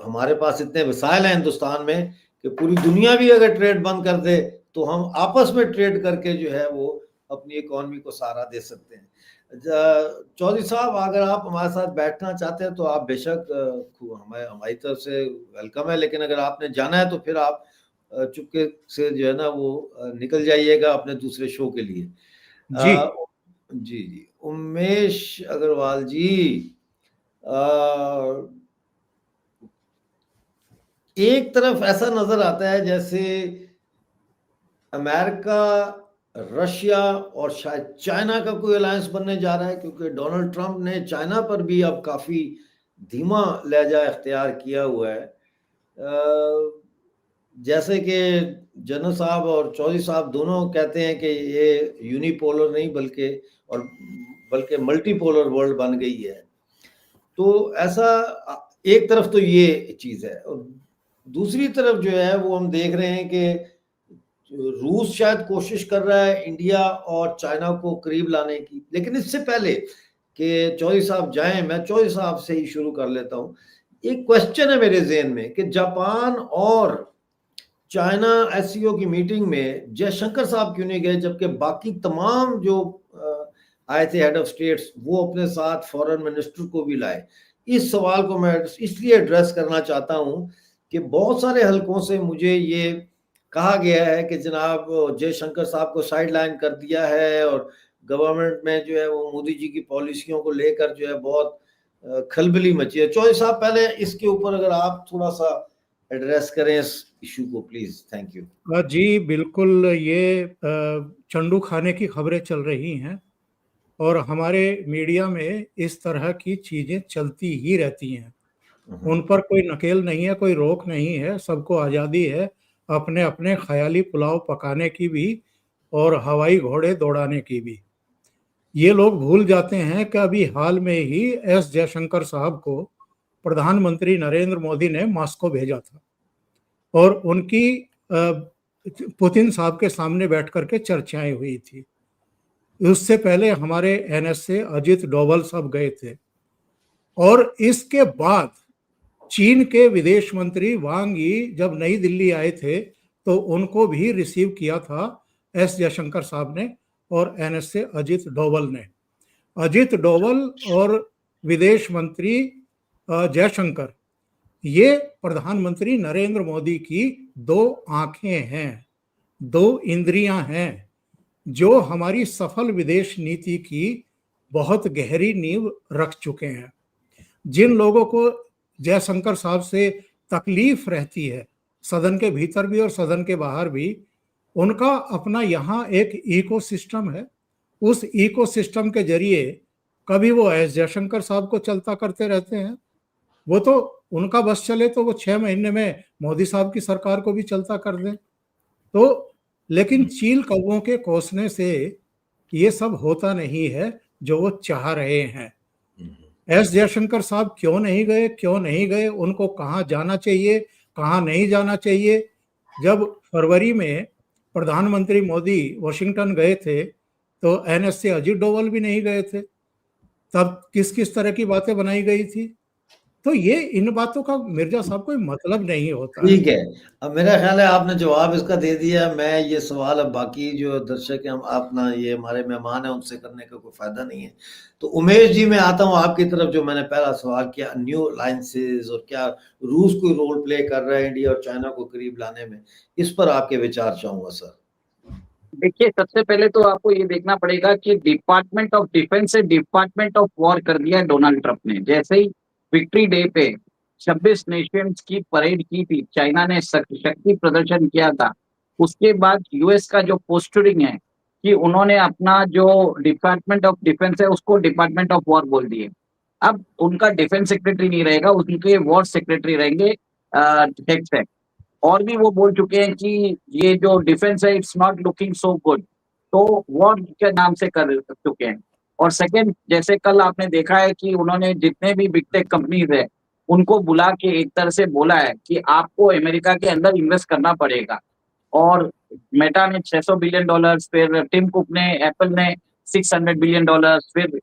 हमारे पास इतने वसाइल हैं हिंदुस्तान में कि पूरी दुनिया भी अगर ट्रेड बंद कर दे तो हम आपस में ट्रेड करके जो है वो अपनी इकॉनमी को सहारा दे सकते हैं। चौधरी साहब, अगर आप हमारे साथ बैठना चाहते हैं तो आप बेशक हमारी तरफ से वेलकम है, लेकिन अगर आपने जाना है तो फिर आप चुपके से जो है ना वो निकल जाइएगा अपने दूसरे शो के लिए। जी। जी, जी। उमेश अग्रवाल जी, एक तरफ ऐसा नज़र आता है जैसे अमेरिका, रशिया और शायद चाइना का कोई अलायंस बनने जा रहा है, क्योंकि डोनाल्ड ट्रंप ने चाइना पर भी अब काफ़ी धीमा लहजा इख्तियार किया हुआ है। जैसे कि जनरल साहब और चौधरी साहब दोनों कहते हैं कि ये यूनिपोलर नहीं बल्कि मल्टीपोलर वर्ल्ड बन गई है। तो ऐसा एक तरफ तो ये चीज़ है, और दूसरी तरफ जो है वो हम देख रहे हैं कि रूस शायद कोशिश कर रहा है इंडिया और चाइना को करीब लाने की। लेकिन इससे पहले कि चौधरी साहब जाएं, मैं चौधरी साहब से ही शुरू कर लेता हूँ। एक क्वेश्चन है मेरे ज़हन में कि जापान और चाइना एससीओ की मीटिंग में जयशंकर साहब क्यों नहीं गए, जबकि बाकी तमाम जो आए थे हेड ऑफ स्टेट्स, वो अपने साथ फॉरेन मिनिस्टर को भी लाए। इस सवाल को मैं इसलिए एड्रेस करना चाहता हूं कि बहुत सारे हलकों से मुझे ये कहा गया है कि जनाब जयशंकर साहब को साइड लाइन कर दिया है और गवर्नमेंट में जो है वो मोदी जी की पॉलिसियों को लेकर जो है बहुत खलबली मची है। चौधरी साहब, पहले इसके ऊपर अगर आप थोड़ा सा एड्रेस करें इस इशू को प्लीज। Thank you. जी बिल्कुल, ये चंडू खाने की खबरें चल रही हैं और हमारे मीडिया में इस तरह की चीजें चलती ही रहती हैं। उन पर कोई नकेल नहीं है, कोई रोक नहीं है, सबको आज़ादी है अपने अपने ख्याली पुलाव पकाने की भी और हवाई घोड़े दौड़ाने की भी। ये लोग भूल जाते हैं कि अभी हाल में ही एस जयशंकर साहब को प्रधानमंत्री नरेंद्र मोदी ने मॉस्को भेजा था और उनकी पुतिन साहब के सामने बैठ करके चर्चाएं हुई थी। उससे पहले हमारे एनएसए अजित डोभाल साहब गए थे और इसके बाद चीन के विदेश मंत्री वांग यी जब नई दिल्ली आए थे तो उनको भी रिसीव किया था एस जयशंकर साहब ने और एनएसए अजित डोभाल ने। अजित डोभाल और विदेश मंत्री जयशंकर ये प्रधानमंत्री नरेंद्र मोदी की दो आंखें हैं, दो इंद्रियां हैं, जो हमारी सफल विदेश नीति की बहुत गहरी नींव रख चुके हैं। जिन लोगों को जयशंकर साहब से तकलीफ रहती है, सदन के भीतर भी और सदन के बाहर भी, उनका अपना यहाँ एक इकोसिस्टम है। उस इकोसिस्टम के जरिए कभी वो एस जयशंकर साहब को चलता करते रहते हैं, वो तो उनका बस चले तो वो 6 महीने में मोदी साहब की सरकार को भी चलता कर दें। तो लेकिन चील कौवों के कोसने से ये सब होता नहीं है जो वो चाह रहे हैं। एस जयशंकर साहब क्यों नहीं गए, उनको कहाँ जाना चाहिए, कहाँ नहीं जाना चाहिए। जब फरवरी में प्रधानमंत्री मोदी वॉशिंगटन गए थे तो एनएसए अजित डोभाल भी नहीं गए थे, तब किस किस तरह की बातें बनाई गई थी। तो ये इन बातों का मिर्जा साहब कोई मतलब नहीं होता। ठीक है, अब मेरा ख्याल है आपने जवाब इसका दे दिया। मैं ये सवाल अब बाकी जो दर्शक हैं, हम अपना ये हमारे मेहमान हैं, उनसे करने का कोई फायदा नहीं है। तो उमेश जी, मैं आता हूँ आपकी तरफ। जो मैंने पहला सवाल किया, न्यू अलायंसेस और क्या रूस कोई रोल प्ले कर रहा है इंडिया और चाइना को करीब लाने में, इस पर आपके विचार चाहूंगा सर। देखिए, सबसे पहले तो आपको ये देखना पड़ेगा कि डिपार्टमेंट ऑफ डिफेंस से डिपार्टमेंट ऑफ वॉर कर दिया डोनाल्ड ट्रंप ने। जैसे ही विक्ट्री डे पे 26 नेशंस की परेड की थी, चाइना ने शक्ति प्रदर्शन किया था, उसके बाद यूएस का जो पोस्टरिंग है कि उन्होंने अपना जो डिपार्टमेंट ऑफ डिफेंस है उसको डिपार्टमेंट ऑफ वॉर बोल दिए। अब उनका डिफेंस सेक्रेटरी नहीं रहेगा, उनके वॉर सेक्रेटरी रहेंगे डिफेंस। और भी वो बोल चुके हैं कि ये जो डिफेंस है it's not looking so good, तो वॉर के नाम से कर चुके हैं। और सेकंड, जैसे कल आपने देखा है कि उन्होंने जितने भी बिग टेक कंपनीज है उनको बुला के एक तरह से बोला है कि आपको अमेरिका के अंदर इन्वेस्ट करना पड़ेगा। और मेटा ने $600 बिलियन, फिर टिम कुक ने, एप्पल ने $600 बिलियन, फिर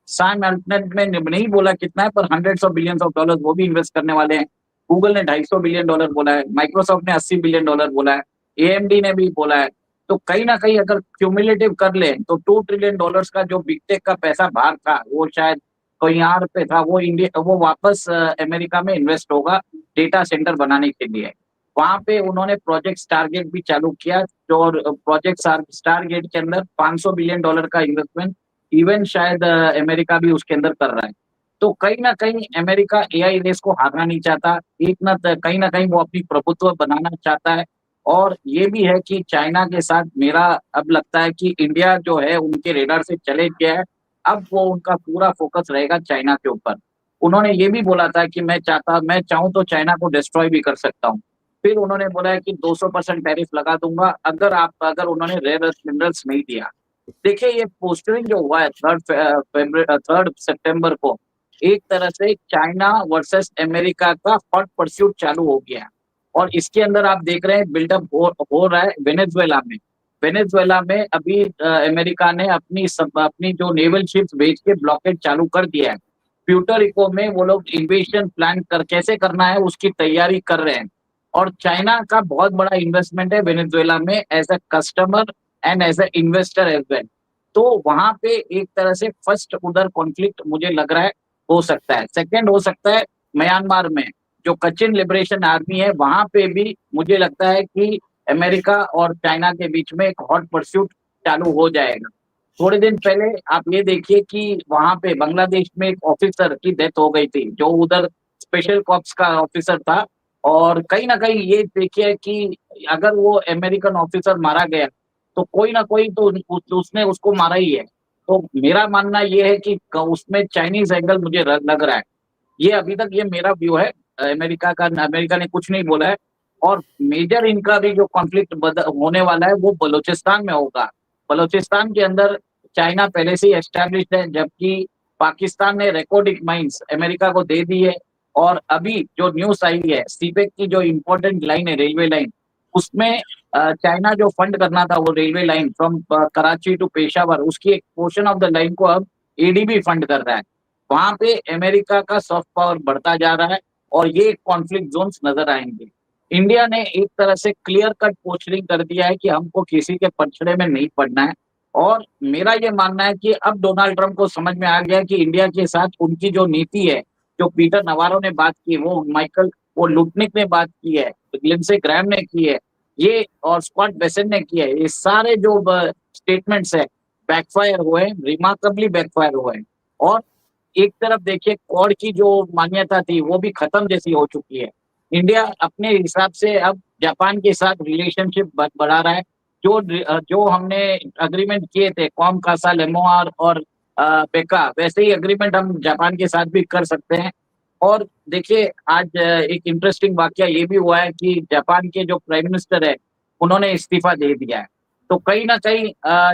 सैम अल्टमैन ने नहीं बोला कितना है पर $100 बिलियन वो भी इन्वेस्ट करने वाले हैं। गूगल ने $250 बिलियन बोला है, माइक्रोसॉफ्ट ने $80 बिलियन बोला है, एएमडी ने भी बोला है। तो कहीं ना कहीं अगर क्यूमुलेटिव कर ले तो $2 ट्रिलियन का जो बिग टेक का पैसा बाहर था वो शायद कहीं और पे था, वो इंडिया वो वापस अमेरिका में इन्वेस्ट होगा डेटा सेंटर बनाने के लिए। वहां पे उन्होंने प्रोजेक्ट स्टारगेट भी चालू किया, और प्रोजेक्ट स्टारगेट के अंदर $500 बिलियन का इन्वेस्टमेंट इवन शायद अमेरिका भी उसके अंदर कर रहा है। तो कहीं ना कहीं अमेरिका एआई रेस को हारना नहीं चाहता, कहीं ना कहीं वो अपनी प्रभुत्व बनाना चाहता है। और ये भी है कि चाइना के साथ मेरा अब लगता है कि इंडिया जो है उनके रेडार से चले गया है। अब वो उनका पूरा फोकस रहेगा चाइना के ऊपर। उन्होंने ये भी बोला था कि मैं चाहूं तो चाइना को डिस्ट्रॉय भी कर सकता हूँ। फिर उन्होंने बोला है कि 200% टैरिफ लगा दूंगा अगर उन्होंने रेयर अर्थ मिनरल्स नहीं दिया। देखिए, ये पोस्टरिंग जो हुआ है 3 सितंबर को, एक तरह से चाइना वर्सेस अमेरिका का हॉट परस्यूट चालू हो गया। और इसके अंदर आप देख रहे हैं बिल्डअप हो रहा है वेनेजुएला में अभी अमेरिका ने अपनी जो नेवल शिप्स भेज के ब्लॉकेड चालू कर दिया है। प्यूर्टोरिको में वो लोग इन्वेशन प्लान कर कैसे करना है उसकी तैयारी कर रहे हैं। और चाइना का बहुत बड़ा इन्वेस्टमेंट है वेनेजुएला में as a customer and as a investor as well. तो वहां पे एक तरह से फर्स्ट उधर कॉन्फ्लिक्ट मुझे लग रहा है हो सकता है। सेकंड हो सकता है म्यांमार में जो कचिन लिबरेशन आर्मी है वहां पे भी मुझे लगता है कि अमेरिका और चाइना के बीच में एक हॉट परस्यूट चालू हो जाएगा। थोड़े दिन पहले आप ये देखिए कि वहां पे बांग्लादेश में एक ऑफिसर की डेथ हो गई थी जो उधर स्पेशल कॉप्स का ऑफिसर था। और कहीं ना कहीं ये देखिए कि अगर वो अमेरिकन ऑफिसर मारा गया तो कोई ना कोई तो उसने उसको मारा ही है। तो मेरा मानना ये है कि उसमें चाइनीज एंगल मुझे लग रहा है। ये अभी तक ये मेरा व्यू है। अमेरिका ने कुछ नहीं बोला है। और मेजर इनका भी जो कॉन्फ्लिक्ट होने वाला है वो बलूचिस्तान में होगा। बलूचिस्तान के अंदर चाइना पहले से ही एस्टेब्लिश्ड है जबकि पाकिस्तान ने रेकॉर्डिक माइंस अमेरिका को दे दी है। और अभी जो न्यूज आई है सीपेक की जो इम्पोर्टेंट लाइन है रेलवे लाइन उसमें चाइना जो फंड करना था वो railway line from Karachi to Peshawar उसकी एक पोर्शन ऑफ द लाइन को अब एडीबी फंड कर रहा है। वहां पे अमेरिका का सॉफ्ट पावर बढ़ता जा रहा है और ये कॉन्फ्लिक्ट जोन्स नजर आएंगे। इंडिया ने एक तरह से क्लियर कट पोस्टरिंग कर दिया है कि हमको किसी के पछड़े में नहीं पड़ना है। और मेरा ये मानना है कि अब डोनाल्ड ट्रंप को समझ में आ गया कि इंडिया के साथ उनकी जो नीति है जो पीटर नवारो ने बात की वो लुटनिक ने बात की है लिंडसे ग्रैहम ने की है ये और स्कॉट बेसेंट ने किया है। ये सारे जो स्टेटमेंट्स है बैकफायर हुए रिमार्केबली बैकफायर हुए। और एक तरफ देखिए कोड की जो मान्यता थी वो भी खत्म जैसी हो चुकी है। इंडिया अपने हिसाब से अब जापान के साथ रिलेशनशिप बढ़ा रहा है। जो हमने अग्रीमेंट किए थे कॉम कासा लेमोआर और बेका वैसे ही अग्रीमेंट हम जापान के साथ भी कर सकते हैं। और देखिए आज एक इंटरेस्टिंग वाकया ये भी हुआ है कि जापान के जो प्राइम मिनिस्टर है उन्होंने इस्तीफा दे दिया है। तो कहीं ना कहीं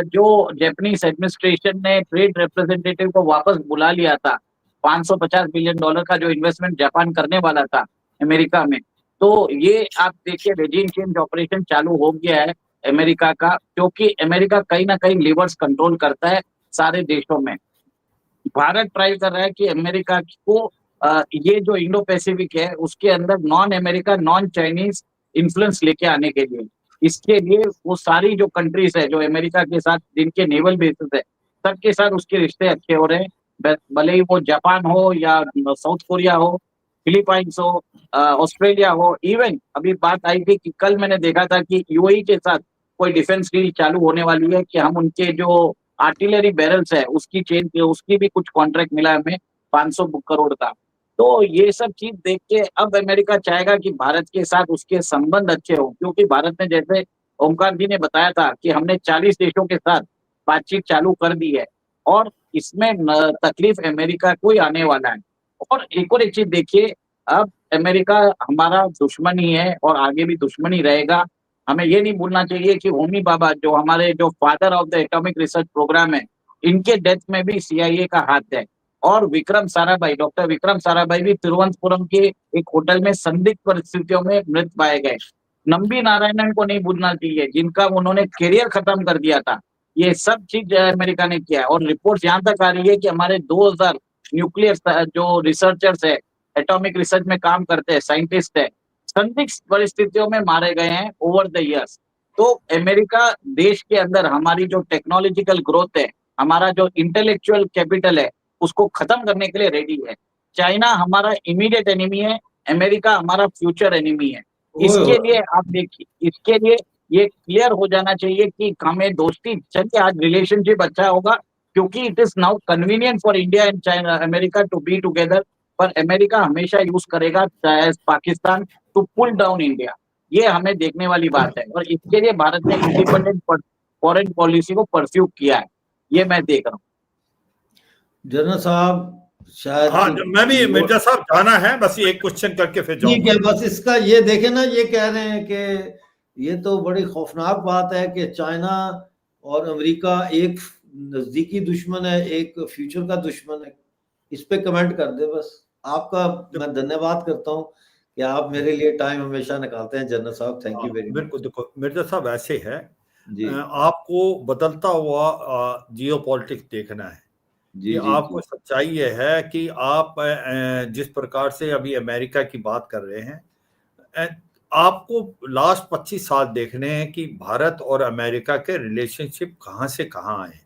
जो जापानीज एडमिनिस्ट्रेशन ने ट्रेड रिप्रेजेंटेटिव को वापस बुला लिया था $550 बिलियन का जो इन्वेस्टमेंट जापान करने वाला था अमेरिका में। तो ये आप देखिए रेजिम चेंज ऑपरेशन चालू हो गया है अमेरिका का क्योंकि अमेरिका कहीं ना कहीं लीवर्स कंट्रोल करता है सारे देशों में। भारत ट्राई कर रहा है कि अमेरिका को ये जो इंडो पैसिफिक है उसके अंदर non America non Chinese influence लेके आने के लिए। इसके लिए वो सारी जो कंट्रीज है जो अमेरिका के साथ जिनके नेवल बेसिस है सबके साथ उसके रिश्ते अच्छे हो रहे हैं भले ही वो जापान हो या साउथ कोरिया हो फिलीपाइंस हो ऑस्ट्रेलिया हो। इवन अभी बात आई थी कि कल मैंने देखा था कि यूएई के साथ कोई डिफेंस डील चालू होने वाली है कि हम उनके जो आर्टिलरी बैरल्स है उसकी चेन की उसकी भी कुछ कॉन्ट्रैक्ट मिला है हमें 500 करोड़ का। तो ये सब चीज देख के अब अमेरिका चाहेगा कि भारत के साथ उसके संबंध अच्छे हो क्योंकि भारत ने जैसे ओमकार जी ने बताया था कि हमने 40 देशों के साथ बातचीत चालू कर दी है। और इसमें तकलीफ अमेरिका को ही आने वाला है। और एक चीज देखिए अब अमेरिका हमारा दुश्मन ही है और आगे भी दुश्मन ही रहेगा। हमें ये नहीं भूलना चाहिए कि होमी भाभा जो हमारे जो father of the atomic research programme है इनके डेथ में भी सीआईए का हाथ है। और विक्रम साराभाई डॉक्टर विक्रम साराभाई भी तिरुवनंतपुरम के एक होटल में संदिग्ध परिस्थितियों में मृत पाए गए। नंबी नारायणन को नहीं भूलना चाहिए जिनका उन्होंने करियर खत्म कर दिया था। ये सब चीज अमेरिका ने किया है और रिपोर्ट यहाँ तक आ रही है कि हमारे 2000 न्यूक्लियर जो रिसर्चर्स है एटॉमिक रिसर्च में काम करते हैं साइंटिस्ट है संदिग्ध परिस्थितियों में मारे गए हैं ओवर द ईयर्स। तो अमेरिका देश के अंदर हमारी जो टेक्नोलॉजिकल ग्रोथ है हमारा जो इंटेलेक्चुअल कैपिटल है उसको खत्म करने के लिए रेडी है। चाइना हमारा इमीडिएट एनिमी है अमेरिका हमारा फ्यूचर एनिमी है। इसके लिए आप देखिए इसके लिए ये क्लियर हो जाना चाहिए कि हमें दोस्ती चलिए आज रिलेशनशिप अच्छा होगा क्योंकि it is now convenient for India and China America to be together. पर अमेरिका हमेशा यूज करेगा Pakistan to pull down India. ये हमें देखने वाली बात है और इसके लिए भारत ने इंडिपेंडेंट फॉरेन पॉलिसी को परस्यू किया है। ये मैं देख रहा हूँ। जनरल साहब शायद हाँ मैं भी मिर्जा साहब जाना है बस एक क्वेश्चन करके फिर ठीक है बस इसका ये देखें ना ये कह रहे हैं कि ये तो बड़ी खौफनाक बात है कि चाइना और अमेरिका एक नजदीकी दुश्मन है एक फ्यूचर का दुश्मन है। इस पे कमेंट कर दे बस। आपका मैं धन्यवाद करता हूँ कि आप मेरे लिए टाइम हमेशा निकालते हैं जनरल साहब। Thank you very much. बिल्कुल देखो मिर्जा साहब ऐसे है जी आपको बदलता हुआ जियो पॉलिटिक्स देखना है। जी कि जी आपको जी सच्चाई ये है कि आप जिस प्रकार से अभी अमेरिका की बात कर रहे हैं, अ, आपको लास्ट 25 साल देखने हैं कि भारत और अमेरिका के रिलेशनशिप कहाँ से कहाँ आए।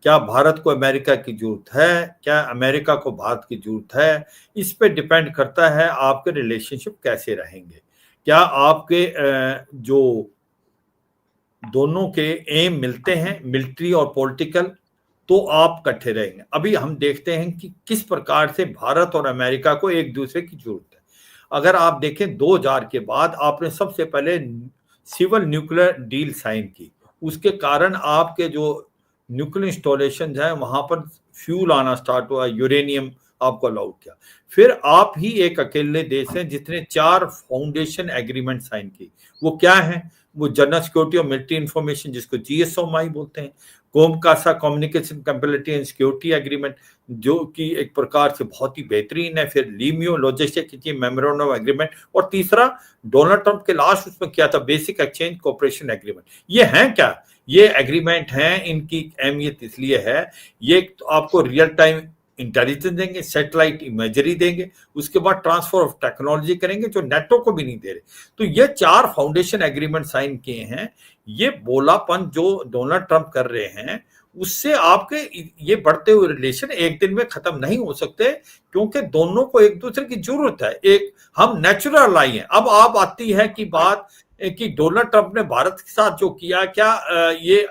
क्या भारत को अमेरिका की जरूरत है, क्या अमेरिका को भारत की जरूरत है, इस पे डिपेंड करता है आपके रिलेशनशिप कैसे रहेंगे। क्या आपके जो दोनों के एम मिलते हैं, मिलिट्री और पॉलिटिकल, तो आप इकट्ठे रहेंगे। अभी हम देखते हैं कि किस प्रकार से भारत और अमेरिका को एक दूसरे की जरूरत है। अगर आप देखें 2000 के बाद आपने सबसे पहले सिविल न्यूक्लियर डील साइन की, उसके कारण आपके जो न्यूक्लियर इंस्टॉलेशन है वहां पर फ्यूल आना स्टार्ट हुआ, यूरेनियम आपको अलाउड किया। फिर आप ही एक अकेले देश हैं जिसने 4 फाउंडेशन एग्रीमेंट साइन की। वो क्या है? वो जनरल सिक्योरिटी और मिलिट्री इंफॉर्मेशन, जिसको जीएसओएमआई बोलते हैं, COMCASA communication compatibility and security agreement, जो कि एक प्रकार से बहुत ही बेहतरीन है। फिर लीमियो लॉजिस्टिक मेमोरेंडम ऑफ एग्रीमेंट, और तीसरा डोनाल्ड ट्रंप के लास्ट उसमें किया था बेसिक एक्सचेंज कोऑपरेशन एग्रीमेंट। ये हैं क्या? ये एग्रीमेंट हैं, इनकी अहमियत इसलिए है, ये तो आपको रियल टाइम इंटेलिजेंस देंगे, सैटेलाइट इमेजरी देंगे, उसके बाद ट्रांसफर ऑफ टेक्नोलॉजी करेंगे जो नेटो को भी नहीं दे रहे। तो ये 4 फाउंडेशन एग्रीमेंट साइन किए हैं। ये बोलापन जो डोनाल्ड ट्रंप कर रहे हैं, उससे आपके ये बढ़ते हुए रिलेशन एक दिन में खत्म नहीं हो सकते, क्योंकि दोनों को एक दूसरे की जरूरत है। एक हम नेचुरल लाई हैं। अब आप आती है कि बात कि डोनाल्ड ट्रंप ने भारत के साथ जो किया, क्या ये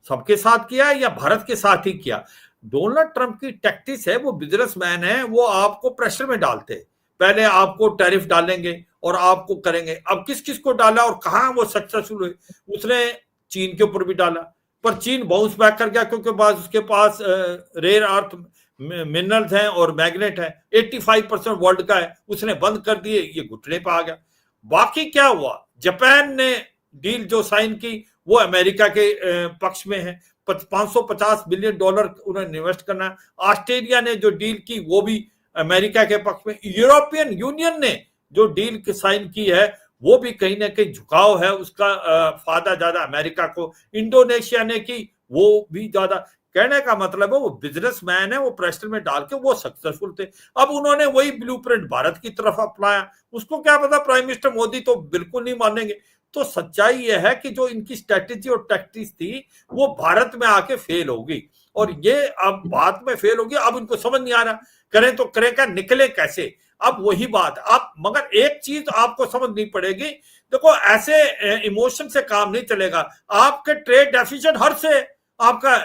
सबके साथ किया या भारत के साथ ही किया? डोनाल्ड ट्रंप की टैक्टिस है, वो बिजनेसमैन है, वो आपको प्रेशर में डालते हैं। पहले आपको टैरिफ डालेंगे और आपको करेंगे। अब किस किस को डाला और कहां वो सक्सेसफुल हुए? उसने चीन के ऊपर भी डाला, पर चीन बाउंस बैक कर गया, क्योंकि उसके पास रेयर अर्थ मिनरल्स हैं और मैग्नेट है, 85% वर्ल्ड का है, उसने बंद कर दिए, ये घुटने पर आ गया। बाकी क्या हुआ? जापान ने डील जो साइन की वो अमेरिका के पक्ष में है, $550 बिलियन उन्होंने इन्वेस्ट करना है। ऑस्ट्रेलिया ने जो डील की वो भी अमेरिका के पक्ष में। यूरोपियन यूनियन ने जो डील साइन की है वो भी कहीं ना कहीं झुकाव है, उसका फायदा ज्यादा अमेरिका को। इंडोनेशिया ने की, वो भी ज्यादा। कहने का मतलब है वो बिजनेसमैन है, वो प्रेशर में डाल के वो सक्सेसफुल थे। अब उन्होंने वही ब्लूप्रिंट भारत की तरफ अपनाया। उसको क्या पता, प्राइम मिनिस्टर मोदी तो बिल्कुल नहीं मानेंगे। तो सच्चाई यह है कि जो इनकी स्ट्रेटेजी और टैक्टिक्स थी वो भारत में आके फेल होगी, और ये अब बाद में फेल होगी। अब इनको समझ नहीं आ रहा करें तो करें क्या, निकले कैसे। अब वही बात आप, मगर एक चीज आपको समझनी पड़ेगी। देखो, ऐसे इमोशन से काम नहीं चलेगा। आपके ट्रेड डेफिसिट हर से, आपका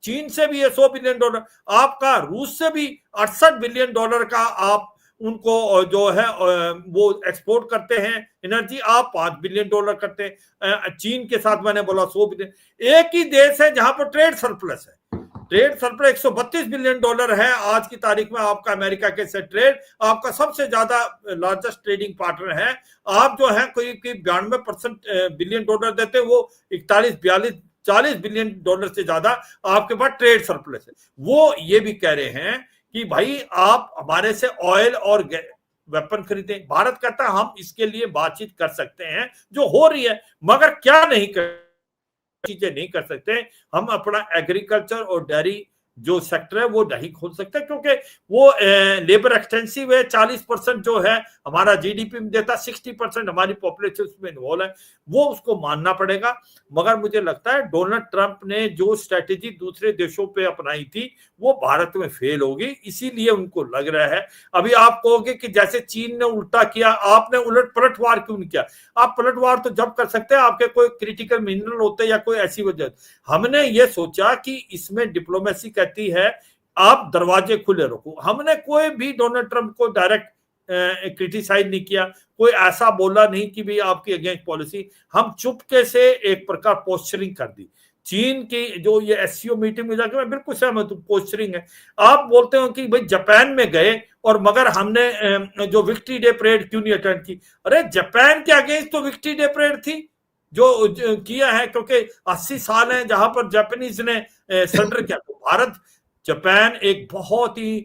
चीन से भी है $100 बिलियन, आपका रूस से भी $68 बिलियन का आप उनको जो है वो एक्सपोर्ट करते हैं एनर्जी। आप $5 बिलियन करते हैं। चीन के साथ मैंने बोला 100 बिलियन। एक ही देश है जहां पर ट्रेड सरप्लस है। ट्रेड सरप्लस $132 बिलियन है आज की तारीख में। आपका अमेरिका के से ट्रेड आपका सबसे ज्यादा लार्जेस्ट ट्रेडिंग पार्टनर है। आप जो है कोई 92% बिलियन डॉलर देते हैं, वो 41, 42, $40 बिलियन से ज्यादा आपके पास ट्रेड सरप्लस है। वो ये भी कह रहे हैं कि भाई आप हमारे से ऑयल और वेपन खरीदें। भारत कहता है हम इसके लिए बातचीत कर सकते हैं, जो हो रही है, मगर क्या नहीं कर चीजें नहीं कर सकते। हम अपना एग्रीकल्चर और डेयरी जो सेक्टर है वो नहीं खोल सकते, क्योंकि वो लेबर एक्सटेंसिव है। 40% जो है हमारा जीडीपी में देता, 60% हमारी पॉपुलेशन उसमें इन्वॉल्व है, वो उसको मानना पड़ेगा। मगर मुझे लगता है डोनाल्ड ट्रंप ने जो स्ट्रेटेजी दूसरे देशों पे अपनाई थी वो भारत में फेल होगी, इसीलिए उनको लग रहा है। अभी आप कहोगे कि जैसे चीन ने उल्टा किया, आपने उलट पलटवार क्यों नहीं किया? आप पलटवार तो जब कर सकते हैं आपके कोई क्रिटिकल मिनरल होते या कोई ऐसी वजह। हमने ये सोचा कि इसमें डिप्लोमेसी कहती है आप दरवाजे खुले रखो। हमने कोई भी डोनाल्ड ट्रंप को डायरेक्ट क्रिटिसाइज नहीं किया, कोई ऐसा बोला नहीं कि भी आपकी अगेंस्ट पॉलिसी। हम चुपके से एक प्रकार पोस्चरिंग कर दी। चीन की जो ये एससीओ मीटिंग में जाकर मैं बिल्कुल सहमत हूं, पोस्चरिंग है। आप बोलते हो कि भाई जापान में गए और मगर हमने जो विक्ट्री डे परेड क्यों नहीं अटेंड की? अरे जापान के अगेंस्ट तो विक्ट्री डे परेड थी जो किया है, क्योंकि 80 साल हैं जहां पर जापानीज ने सरेंडर किया। तो भारत जापान एक बहुत ही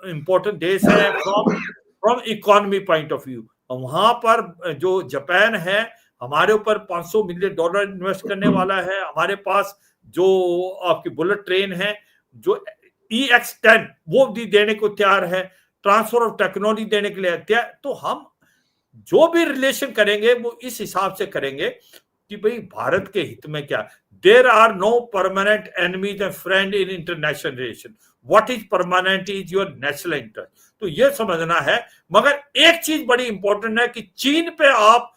इंपॉर्टेंट देश है from economy point of view. वहां पर जो जापान है हमारे ऊपर $500 मिलियन इन्वेस्ट करने वाला है। हमारे पास जो आपकी बुलेट ट्रेन है, जो EX-10 वो भी देने को तैयार है, ट्रांसफर ऑफ टेक्नोलॉजी देने के लिए तैयार। तो हम जो भी रिलेशन करेंगे वो इस हिसाब से करेंगे कि भाई भारत के हित में क्या। There are no permanent enemies and friend in international relation, what is permanent is your national interest. तो ये समझना है। मगर एक चीज बड़ी इंपॉर्टेंट है कि चीन पे आप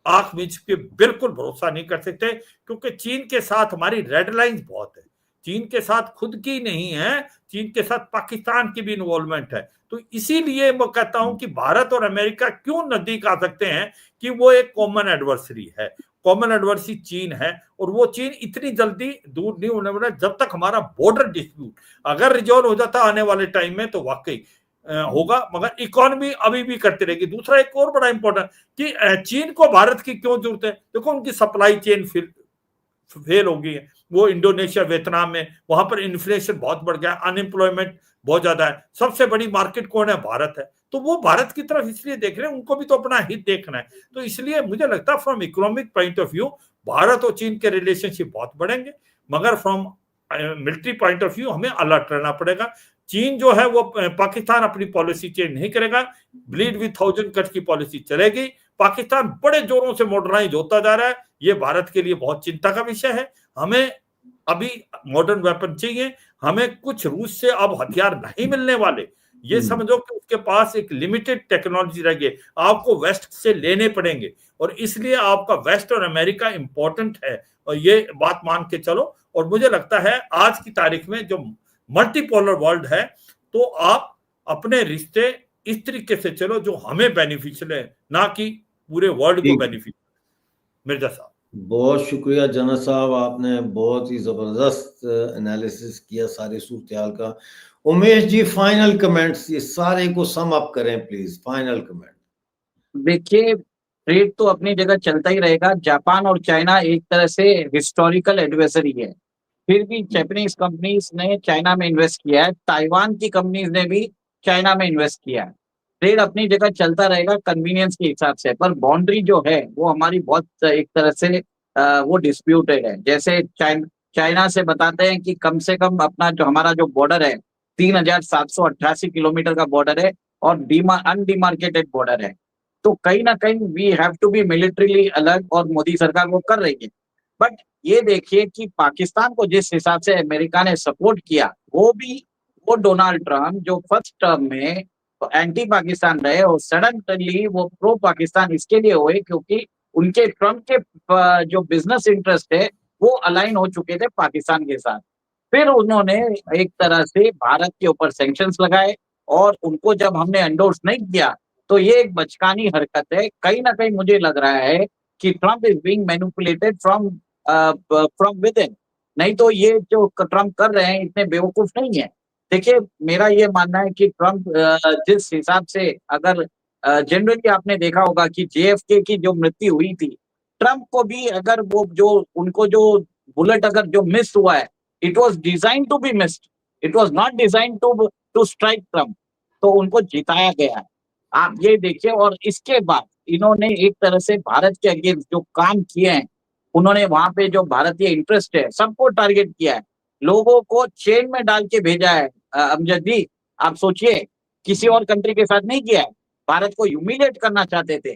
आंख मीच के बिल्कुल भरोसा नहीं कर सकते, क्योंकि चीन के साथ हमारी रेड लाइंस बहुत है। चीन के साथ खुद की नहीं है, चीन के साथ पाकिस्तान की भी इन्वॉल्वमेंट है। तो इसीलिए मैं कहता हूं कि भारत और अमेरिका क्यों नजदीक आ सकते हैं कि वो एक कॉमन एडवर्सरी है। कॉमन एडवर्सरी चीन है, और वो चीन इतनी जल्दी दूर नहीं होने वाला जब तक हमारा बॉर्डर डिस्प्यूट अगर रिजॉल्व हो जाता आने वाले टाइम में तो वाकई होगा। मगर इकोनॉमी अभी भी करती रहेगी। दूसरा एक और बड़ा इंपॉर्टेंट कि चीन को भारत की क्यों जरूरत है। देखो उनकी सप्लाई चेन फेल हो गई है। वो इंडोनेशिया, वियतनाम में वहां पर इन्फ्लेशन बहुत बढ़ गया, अनएम्प्लॉयमेंट बहुत ज्यादा है। सबसे बड़ी मार्केट कौन है? भारत है। तो वो भारत की तरफ इसलिए देख रहे हैं, उनको भी तो अपना हित देखना है। तो इसलिए मुझे लगता है from economic point of view Bharat और चीन के रिलेशनशिप बहुत बढ़ेंगे, मगर from military point of view हमें अलर्ट रहना पड़ेगा। चीन जो है वो पाकिस्तान अपनी पॉलिसी चेंज नहीं करेगा, ब्लीड विद थाउजेंड कट की पॉलिसी चलेगी। पाकिस्तान बड़े जोरों से मॉडर्नाइज होता जा रहा है, ये भारत के लिए बहुत चिंता का विषय है। हमें अभी मॉडर्न वेपन चाहिए, हमें कुछ रूस से अब हथियार नहीं मिलने वाले। ये समझो कि उसके पास एक लिमिटेड टेक्नोलॉजी रह गई, आपको वेस्ट से लेने पड़ेंगे, और इसलिए आपका वेस्ट और अमेरिका इंपॉर्टेंट है, और ये बात मान के चलो। और मुझे लगता है आज की तारीख में जो मल्टीपोलर वर्ल्ड है, तो आप अपने रिश्ते इस तरीके से चलो जो हमें बेनिफिशियल है, ना कि पूरे वर्ल्ड को बेनिफिशियल। मिर्जा साहब बहुत शुक्रिया जना साहब, आपने बहुत ही जबरदस्त एनालिसिस किया सारी सूरत का। उमेश जी, फाइनल कमेंट्स, ये सारे को सम अप करें प्लीज, फाइनल कमेंट। देखिए, ट्रेड तो अपनी जगह चलता ही रहेगा। जापान और चाइना एक तरह से हिस्टोरिकल एडवर्सरी है, फिर भी जापानीज कंपनीज ने चाइना में इन्वेस्ट किया है, ताइवान की कंपनीज ने भी चाइना में इन्वेस्ट किया है। ट्रेड अपनी जगह चलता रहेगा कन्वीनियंस के हिसाब से, पर बाउंड्री जो है वो हमारी बहुत एक तरह से वो डिस्प्यूटेड है। जैसे चाइना से बताते हैं कि कम से कम अपना जो हमारा जो बॉर्डर है 3788 किलोमीटर का बॉर्डर है, और अनडिमार्केटेड बॉर्डर है। तो कहीं ना कहीं we have to be militarily alert, और मोदी सरकार वो कर रही है। बट ये देखिए कि पाकिस्तान को जिस हिसाब से अमेरिका ने सपोर्ट किया, वो डोनाल्ड ट्रम्प जो फर्स्ट टर्म में एंटी पाकिस्तान रहे, और सडनली वो प्रो पाकिस्तान इसके लिए हुए क्योंकि उनके ट्रम्प के जो बिजनेस इंटरेस्ट है वो अलाइन हो चुके थे पाकिस्तान के साथ। फिर उन्होंने एक तरह से भारत के ऊपर सैंक्शंस लगाए, और उनको जब हमने एंडोर्स नहीं किया, तो ये एक बचकानी हरकत है। कहीं ना कहीं मुझे लग रहा है कि Trump is being manipulated from with in. नहीं तो ये जो ट्रम्प कर रहे हैं इतने बेवकूफ नहीं है। देखिए, मेरा ये मानना है कि ट्रम्प जिस हिसाब से, अगर जनरली आपने देखा होगा कि JFK की जो मृत्यु हुई थी, ट्रम्प को भी अगर वो जो उनको जो बुलेट अगर जो मिस हुआ है, it was design to be missed, it was not design to strike Trump. तो उनको जिताया गया है, आप ये देखिए। और इसके बाद इन्होंने एक तरह से भारत के अगेंस्ट जो काम किए हैं, उन्होंने वहां पे जो भारतीय इंटरेस्ट है सबको टारगेट किया है, लोगों को चेन में डाल के भेजा है। अमजद जी, आप सोचिए, किसी और कंट्री के साथ नहीं किया है, भारत को ह्यूमिलेट करना चाहते थे।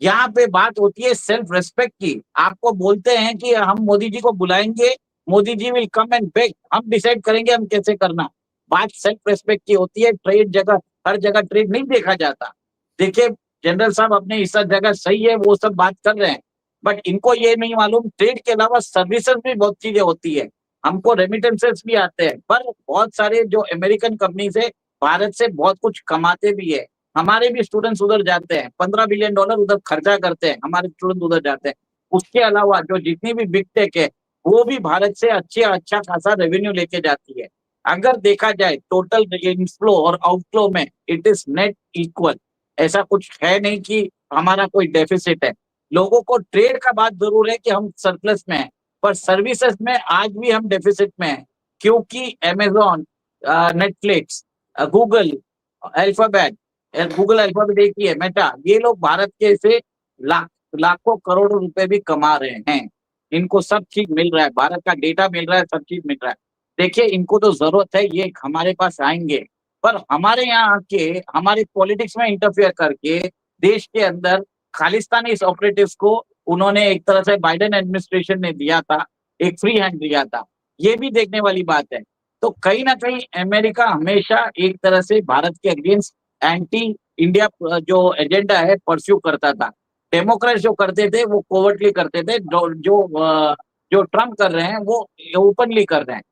यहाँ पे बात होती है सेल्फ रेस्पेक्ट की। आपको बोलते हैं कि हम मोदी जी को बुलाएंगे, Modi ji will come and bag, हम डिसाइड करेंगे हम कैसे करना। बात सेल्फ रेस्पेक्ट की होती है। ट्रेड जगह, हर जगह ट्रेड नहीं देखा जाता। देखिए, जनरल साहब अपने इस जगह सही है, वो सब बात कर रहे हैं, बट इनको ये नहीं मालूम ट्रेड के अलावा सर्विसेज भी बहुत चीजें होती है। हमको रेमिटेंसेस भी आते हैं, पर बहुत सारे जो अमेरिकन कंपनी से भारत से बहुत कुछ कमाते भी है। हमारे भी स्टूडेंट्स उधर जाते हैं, $15 बिलियन उधर खर्चा करते हैं, हमारे स्टूडेंट उधर जाते हैं। उसके अलावा जो जितनी भी बिग टेक है वो भी भारत से अच्छा खासा रेवेन्यू लेके जाती है। अगर देखा जाए टोटल इनफ्लो और आउटफ्लो में इट इज नेट इक्वल। ऐसा कुछ है नहीं कि हमारा कोई डेफिसिट है। लोगों को ट्रेड का बात जरूर है कि हम सरप्लस में हैं, पर सर्विसेज में आज भी हम डेफिसिट में हैं, क्योंकि अमेजॉन, नेटफ्लिक्स, गूगल, अल्फाबेट, देखिए मेटा, ये लोग भारत के से लाखों करोड़ों रुपए भी कमा रहे हैं। इनको सब चीज मिल रहा है, भारत का डेटा मिल रहा है, सब चीज मिल रहा है। देखिए इनको तो जरूरत है, ये हमारे पास आएंगे, पर हमारे यहाँ आके हमारी पॉलिटिक्स में इंटरफेयर करके देश के अंदर खालिस्तानी ऑपरेटिव्स को उन्होंने एक तरह से बाइडेन एडमिनिस्ट्रेशन ने दिया था, एक फ्री हैंड दिया था, ये भी देखने वाली बात है। तो कहीं ना कहीं अमेरिका हमेशा एक तरह से भारत के अगेंस्ट एंटी इंडिया जो एजेंडा है परस्यू करता था। डेमोक्रेट जो करते थे वो कोवर्टली करते थे, जो ट्रम्प कर रहे हैं वो ओपनली कर रहे हैं।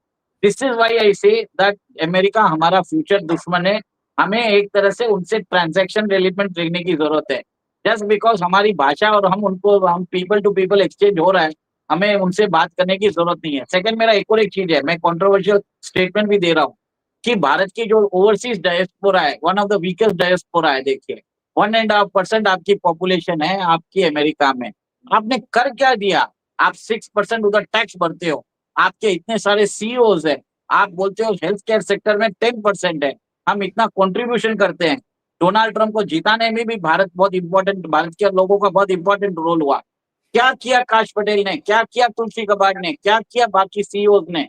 This is why I say that America हमारा फ्यूचर दुश्मन है। हमें एक तरह से उनसे ट्रांजैक्शन रिलेटेड देखने की जरूरत है। जस्ट बिकॉज हमारी भाषा और हम पीपल टू पीपल एक्सचेंज हो रहा है, हमें उनसे बात करने की जरूरत नहीं है। सेकंड, मेरा एक और एक चीज है, मैं कंट्रोवर्शियल स्टेटमेंट भी दे रहा हूँ कि भारत की जो ओवरसीज डायस्पोरा है, one of the weakest diaspora है। देखिए 1.5% आपकी पॉपुलेशन है आपकी अमेरिका में, आपने कर क्या दिया? आप 6% उधर टैक्स भरते हो, आपके इतने सारे सीईओज है, आप बोलते हो हेल्थ केयर सेक्टर में 10% है, हम इतना कंट्रीब्यूशन करते हैं। डोनाल्ड ट्रंप को जिताने में भी भारत बहुत इंपॉर्टेंट, भारत के लोगों का बहुत इंपॉर्टेंट रोल हुआ। क्या किया काश पटेल ने, क्या किया तुलसी गबार्ड ने, क्या किया बाकी सीईओज ने?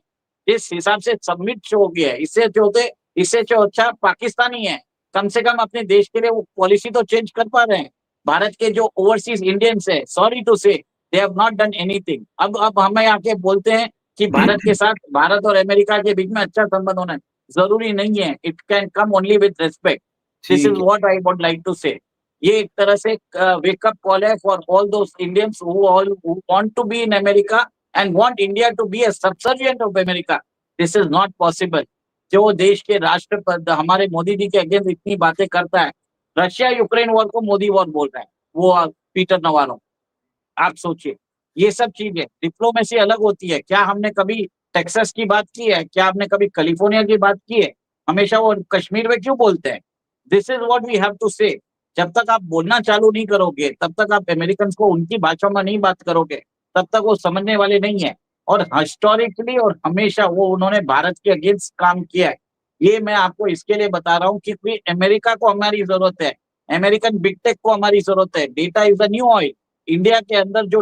जिस हिसाब से सबमिट हो गया है, इससे जो अच्छा पाकिस्तानी है, कम से कम अपने देश के लिए वो पॉलिसी तो चेंज कर पा रहे हैं। भारत के जो ओवरसीज इंडियंस है, सॉरी टू से, they have not done anything. अब हमें आके बोलते हैं कि भारत के साथ, भारत और अमेरिका के बीच में अच्छा संबंध होना है, जरूरी नहीं है। It can come only with respect. This is ठीक है। What I would like to say. ये एक तरह से वेकअप कॉल है for all those Indians who want to be in America and want India to be a subservient of America. This is not possible. जो देश के राष्ट्रपति हमारे मोदी जी के अगेंस्ट इतनी बातें करता है, रशिया यूक्रेन वॉर को मोदी वॉर बोल रहा है वो पीटर नवारो। आप सोचिए, ये सब चीजें, डिप्लोमेसी अलग होती है। क्या हमने कभी टेक्सास की बात की है? क्या आपने कभी कैलिफोर्निया की बात की है? हमेशा वो कश्मीर में क्यों बोलते हैं? This is what we have to say. जब तक आप बोलना चालू नहीं करोगे, तब तक आप अमेरिकन को उनकी भाषा में नहीं बात करोगे, तब तक वो समझने वाले नहीं है। और हिस्टोरिकली और हमेशा वो उन्होंने भारत के अगेंस्ट काम किया है। ये मैं आपको इसके लिए बता रहा हूँ कि अमेरिका को हमारी जरूरत है, अमेरिकन बिग टेक को हमारी जरूरत है। Data is the new oil. India के अंदर जो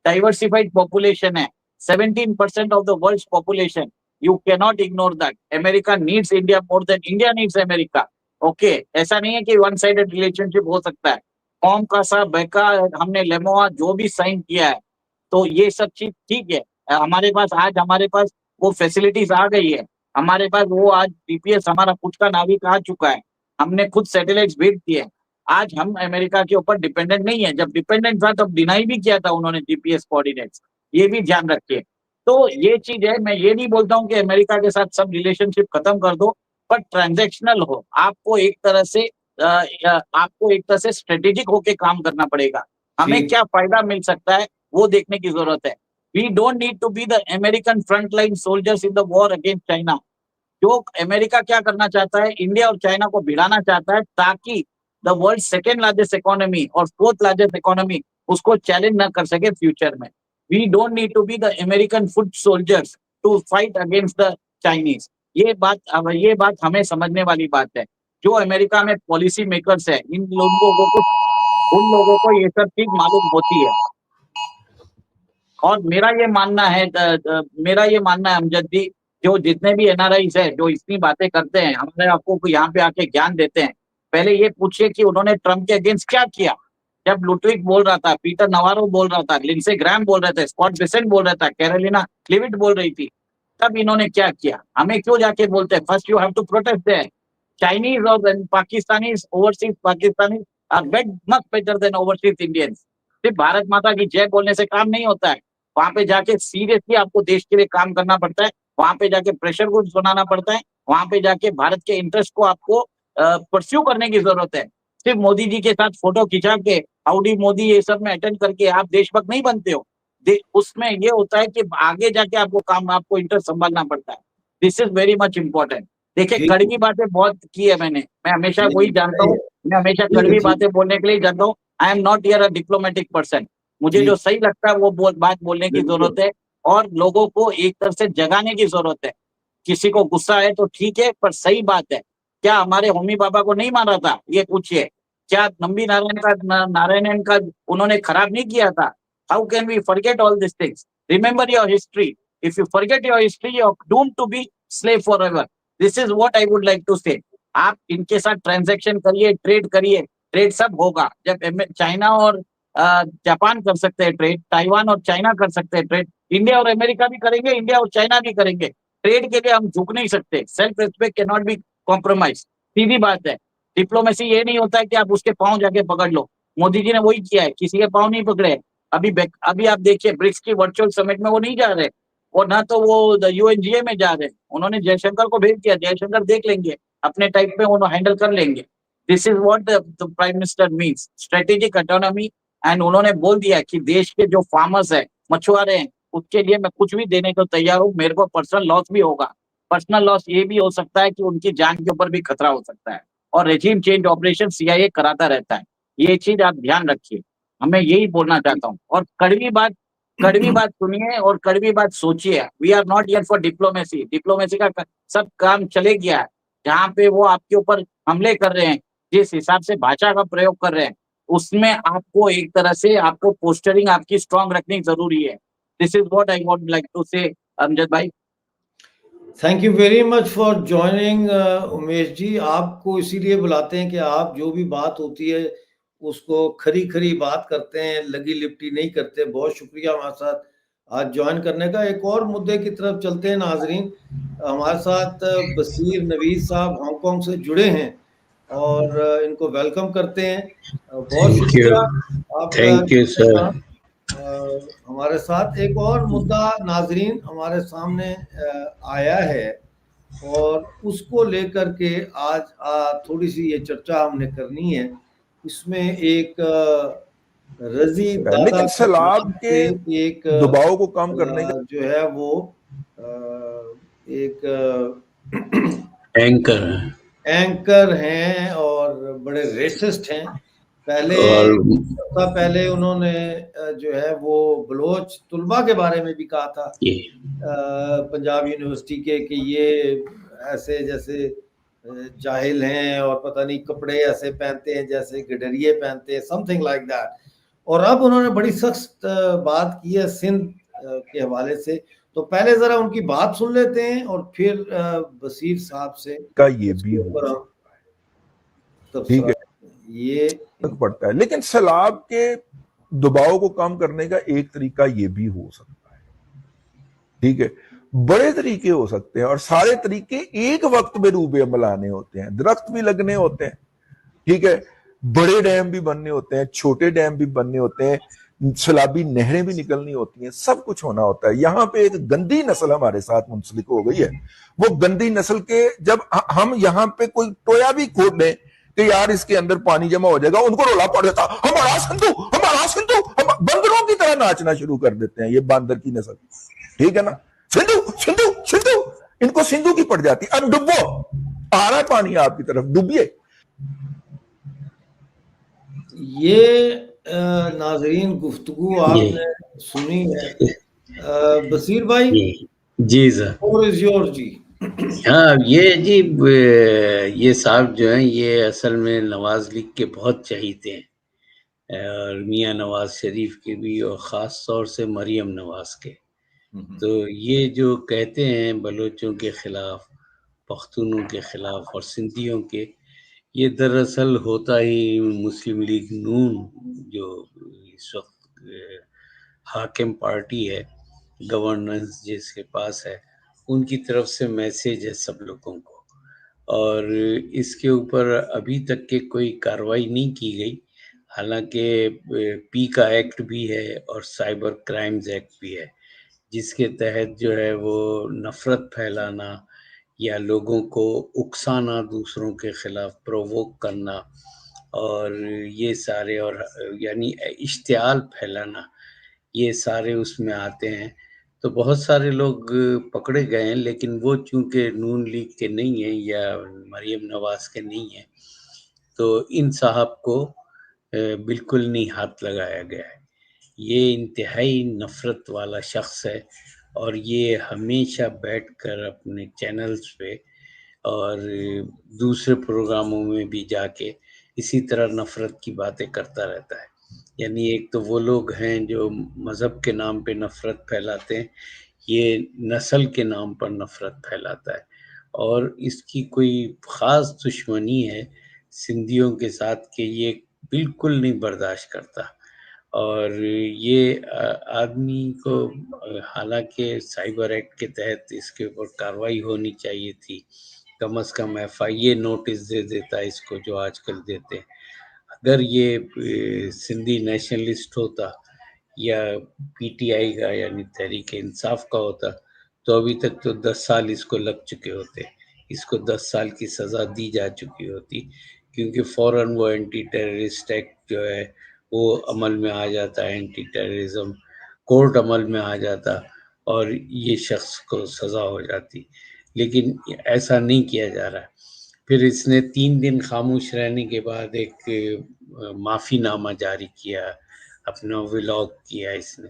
डाइवर्सिफाइड पॉपुलेशन है, 17% of the world population, you cannot ignore that. America needs India more than India needs America. Okay, ऐसा नहीं है कि वन साइडेड रिलेशनशिप हो सकता है। कॉम का सा बेका, हमने लेमोआ जो भी साइन किया है, तो ये सब चीज ठीक है। हमारे पास वो फैसिलिटीज आ गई है। हमारे पास वो आज जीपीएस, हमारा खुद का नाविक आ चुका है, हमने खुद सैटेलाइट्स भेज दिए। आज हम अमेरिका के ऊपर डिपेंडेंट नहीं है। जब डिपेंडेंट था तब डिनाई भी किया था उन्होंने जीपीएस कोऑर्डिनेट्स, ये भी ध्यान रखिए। तो ये चीज है, मैं ये नहीं बोलता हूँ कि अमेरिका के साथ सब रिलेशनशिप खत्म कर दो, पर ट्रांजैक्शनल हो। आपको एक तरह से स्ट्रेटेजिक होके काम करना पड़ेगा। हमें ठीक। क्या फायदा मिल सकता है वो देखने की जरूरत है। We don't need to be the American frontline soldiers in the war against China. जो अमेरिका क्या करना चाहता है, इंडिया और चाइना को भिड़ाना चाहता है, ताकि the world second largest economy और फोर्थ लार्जेस्ट इकोनॉमी उसको चैलेंज ना कर सके फ्यूचर में। We don't need to be the American foot soldiers to fight against the Chinese. ये बात हमें समझने वाली बात है। जो अमेरिका में पॉलिसी मेकर्स है, उन लोगों को ये सब चीज मालूम होती है। और मेरा ये मानना है अमजद जी, जो जितने भी एनआरआईज है जो इतनी बातें करते हैं, हमारे आपको यहाँ पे आके ज्ञान देते हैं, पहले ये पूछिए कि उन्होंने ट्रम्प के अगेंस्ट क्या किया। जब लुटविक बोल रहा था, पीटर नवारो बोल रहा था, लिंडसे ग्राहम बोल रहे थे, स्कॉट बेसेंट बोल रहा था, कैरोलिना क्लिविट बोल रही थी, तब इन्होंने क्या किया? हमें क्यों जाके बोलते हैं? First you have to protect there. Chinese और Pakistanis, overseas Pakistanis are much better than overseas Indians. सिर्फ भारत माता की जय बोलने से काम नहीं होता है। वहां पे जाके सीरियसली आपको देश के लिए काम करना पड़ता है। वहां पे जाके प्रेशर ग्रुप बनाना पड़ता है। वहां पे जाके भारत के इंटरेस्ट को आपको परस्यू करने की जरूरत है। सिर्फ मोदी जी के साथ फोटो खिंचा के हाउडी मोदी ये सब में अटेंड करके आप देशभक्त नहीं बनते हो। उसमें ये होता है कि आगे जाके आपको इंटरेस्ट संभालना पड़ता है। This is very much important. देखिए, ठीक। कड़वी बातें बहुत की है मैंने, मैं हमेशा वही जानता हूँ, मैं हमेशा ठीक है, कड़वी ठीक। बातें बोलने के लिए जानता हूँ। I am not here a diplomatic person. मुझे जो ठीक। सही लगता है वो बात बोलने की बिल्कुल। जरूरत है, और लोगों को एक तरह से जगाने की जरूरत है। किसी को गुस्सा है तो ठीक है, पर सही बात है। क्या हमारे होमी बाबा को नहीं मारा था? ये पूछिए। क्या नंबी नारायणन का उन्होंने खराब नहीं किया था? How can we forget all this things? Remember your history. If you forget your history, you're doomed to be slave forever. This is what I would like to say. आप इनके साथ ट्रांजैक्शन करिए, ट्रेड सब होगा। जब China और Japan कर सकते हैं ट्रेड, ताइवान और चाइना कर सकते हैं ट्रेड, इंडिया और अमेरिका भी करेंगे, इंडिया और चाइना भी करेंगे। ट्रेड के लिए हम झुक नहीं सकते। Self respect can not be compromise. सीधी बात है। डिप्लोमेसी ये नहीं होता है कि आप उसके पांव जाके पकड़ लो। मोदी जी ने वही किया है, किसी के पांव नहीं पकड़े। अभी आप देखिए ब्रिक्स की वर्चुअल समिट में वो नहीं जा रहे, और ना तो वो यूएनजीए में जा रहे। उन्होंने जयशंकर को भेज दिया, जयशंकर देख लेंगे, अपने टाइप में उन्होंने हैंडल कर लेंगे। This is what the prime minister means, strategic autonomy. And उन्होंने बोल दिया कि देश के जो फार्मर्स है, मछुआरे हैं, उसके लिए मैं कुछ भी देने को तैयार हूँ। मेरे को पर्सनल लॉस भी होगा। पर्सनल लॉस ये भी हो सकता है कि उनकी जान के ऊपर भी खतरा हो सकता है। और रेजिम चेंज ऑपरेशन सीआईए कराता रहता है। ये चीज आप ध्यान रखिए। हमें यही बोलना चाहता हूँ। और कड़वी बात सुनिए और कड़वी बात सोचिए। We are not here for diplomacy. Diplomacy का सब काम चले गया है। जहाँ पे वो आपके ऊपर हमले कर रहे हैं, जिस हिसाब से भाषा का प्रयोग कर रहे हैं, उसमें आपको एक तरह से आपको पोस्टरिंग आपकी स्ट्रांग रखनी जरूरी है। This is what I would like to say Amjad भाई। Thank you very much for joining Umesh ji. आपको इसीलिए बुलाते हैं कि आप जो भी बात होती है उसको खरी खरी बात करते हैं, लगी लिपटी नहीं करते। बहुत शुक्रिया हमारे साथ आज ज्वाइन करने का। एक और मुद्दे की तरफ चलते हैं नाजरीन। हमारे साथ बसीर नवीद साहब हांगकांग से जुड़े हैं और इनको वेलकम करते हैं। बहुत शुक्रिया आपका। Thank you sir. हमारे साथ एक और मुद्दा नाजरीन हमारे सामने आया है और उसको लेकर के आज थोड़ी सी ये चर्चा हमने करनी है। इसमें एक रजी लेकिन सैलाब के एक दबाव को कम करने का जो है वो एक एंकर हैं और बड़े रेसिस्ट हैं। पहले उन्होंने जो है वो बलोच तुलबा के बारे में भी कहा था पंजाब यूनिवर्सिटी के कि ये ऐसे जैसे जाहिल हैं और पता नहीं कपड़े ऐसे पहनते हैं जैसे गडरिये पहनते हैं, समथिंग लाइक दैट। और अब उन्होंने बड़ी सख्त बात की है सिंध के हवाले से। तो पहले जरा उनकी बात सुन लेते हैं और फिर बसीर साहब से का ये भी ठीक है, ये पड़ता है। लेकिन सैलाब के दबाव को कम करने का एक तरीका ये भी हो सकता है। ठीक है, बड़े तरीके हो सकते हैं और सारे तरीके एक वक्त में रूबे अमल आने होते हैं। दरख्त भी लगने होते हैं, ठीक है, बड़े डैम भी बनने होते हैं, छोटे डैम भी बनने होते हैं, सैलाबी नहरें भी निकलनी होती हैं, सब कुछ होना होता है। यहां पे एक गंदी नस्ल हमारे साथ मुंसलिक हो गई है। वो गंदी नस्ल के जब हम यहां पे कोई टोया भी खोद दें कि यार इसके अंदर पानी जमा हो जाएगा, उनको रोला पड़ जाता, हमारा सिंधु, हमारा सिंधु, हम बंदरों की तरह नाचना शुरू कर देते हैं। ये बांदर की नस्ल, ठीक है ना, सिंधु सिंधु सिंधु, इनको सिंधु की पड़ जाती। अब डुबो, आ रहा पानी आपकी तरफ, डूबिए। ये नाजरीन गुफ्तगू आपने सुनी है। बसीर भाई जी सर, और इज योर जी। हाँ ये जी, ये साहब जो हैं ये असल में नवाज लीग के बहुत चाहते हैं और मियां नवाज शरीफ के भी, और ख़ास तौर से मरियम नवाज के। तो ये जो कहते हैं बलोचों के खिलाफ, पख्तूनों के खिलाफ और सिंधियों के, ये दरअसल होता ही मुस्लिम लीग नून जो इस वक्त हाकिम पार्टी है, गवर्नेंस जिसके पास है, उनकी तरफ से मैसेज है सब लोगों को। और इसके ऊपर अभी तक के कोई कार्रवाई नहीं की गई। हालांकि पी का एक्ट भी है और साइबर क्राइम्स एक्ट भी है, जिसके तहत जो है वो नफ़रत फैलाना या लोगों को उकसाना, दूसरों के खिलाफ प्रोवोक करना, और ये सारे, और यानी इश्तियाल फैलाना, ये सारे उसमें आते हैं। तो बहुत सारे लोग पकड़े गए हैं, लेकिन वो चूंकि नून लीग के नहीं हैं या मरियम नवाज के नहीं हैं, तो इन साहब को बिल्कुल नहीं हाथ लगाया गया है। ये इंतहाई नफ़रत वाला शख्स है और ये हमेशा बैठकर अपने चैनल्स पे और दूसरे प्रोग्रामों में भी जाके इसी तरह नफ़रत की बातें करता रहता है। यानी एक तो वो लोग हैं जो मज़हब के नाम पे नफ़रत फैलाते हैं, ये नस्ल के नाम पर नफरत फैलाता है और इसकी कोई ख़ास दुश्मनी है सिंधियों के साथ कि ये बिल्कुल नहीं बर्दाश्त करता। और ये आदमी को हालाँकि साइबर एक्ट के तहत इसके ऊपर कार्रवाई होनी चाहिए थी। कम से कम एफआईए नोटिस दे देता इसको जो आजकल देते हैं। अगर ये सिंधी नेशनलिस्ट होता या पीटीआई का यानी तहरीक इंसाफ का होता तो अभी तक तो 10 साल इसको लग चुके होते। इसको 10 साल की सज़ा दी जा चुकी होती क्योंकि फ़ौरन वो एंटी टेररिस्ट एक्ट जो है वो अमल में आ जाता है, एंटी टेररिज्म कोर्ट अमल में आ जाता और ये शख्स को सज़ा हो जाती। लेकिन ऐसा नहीं किया जा रहा है। फिर इसने 3 दिन खामोश रहने के बाद एक माफ़ीनामा जारी किया, अपना व्लॉग किया इसने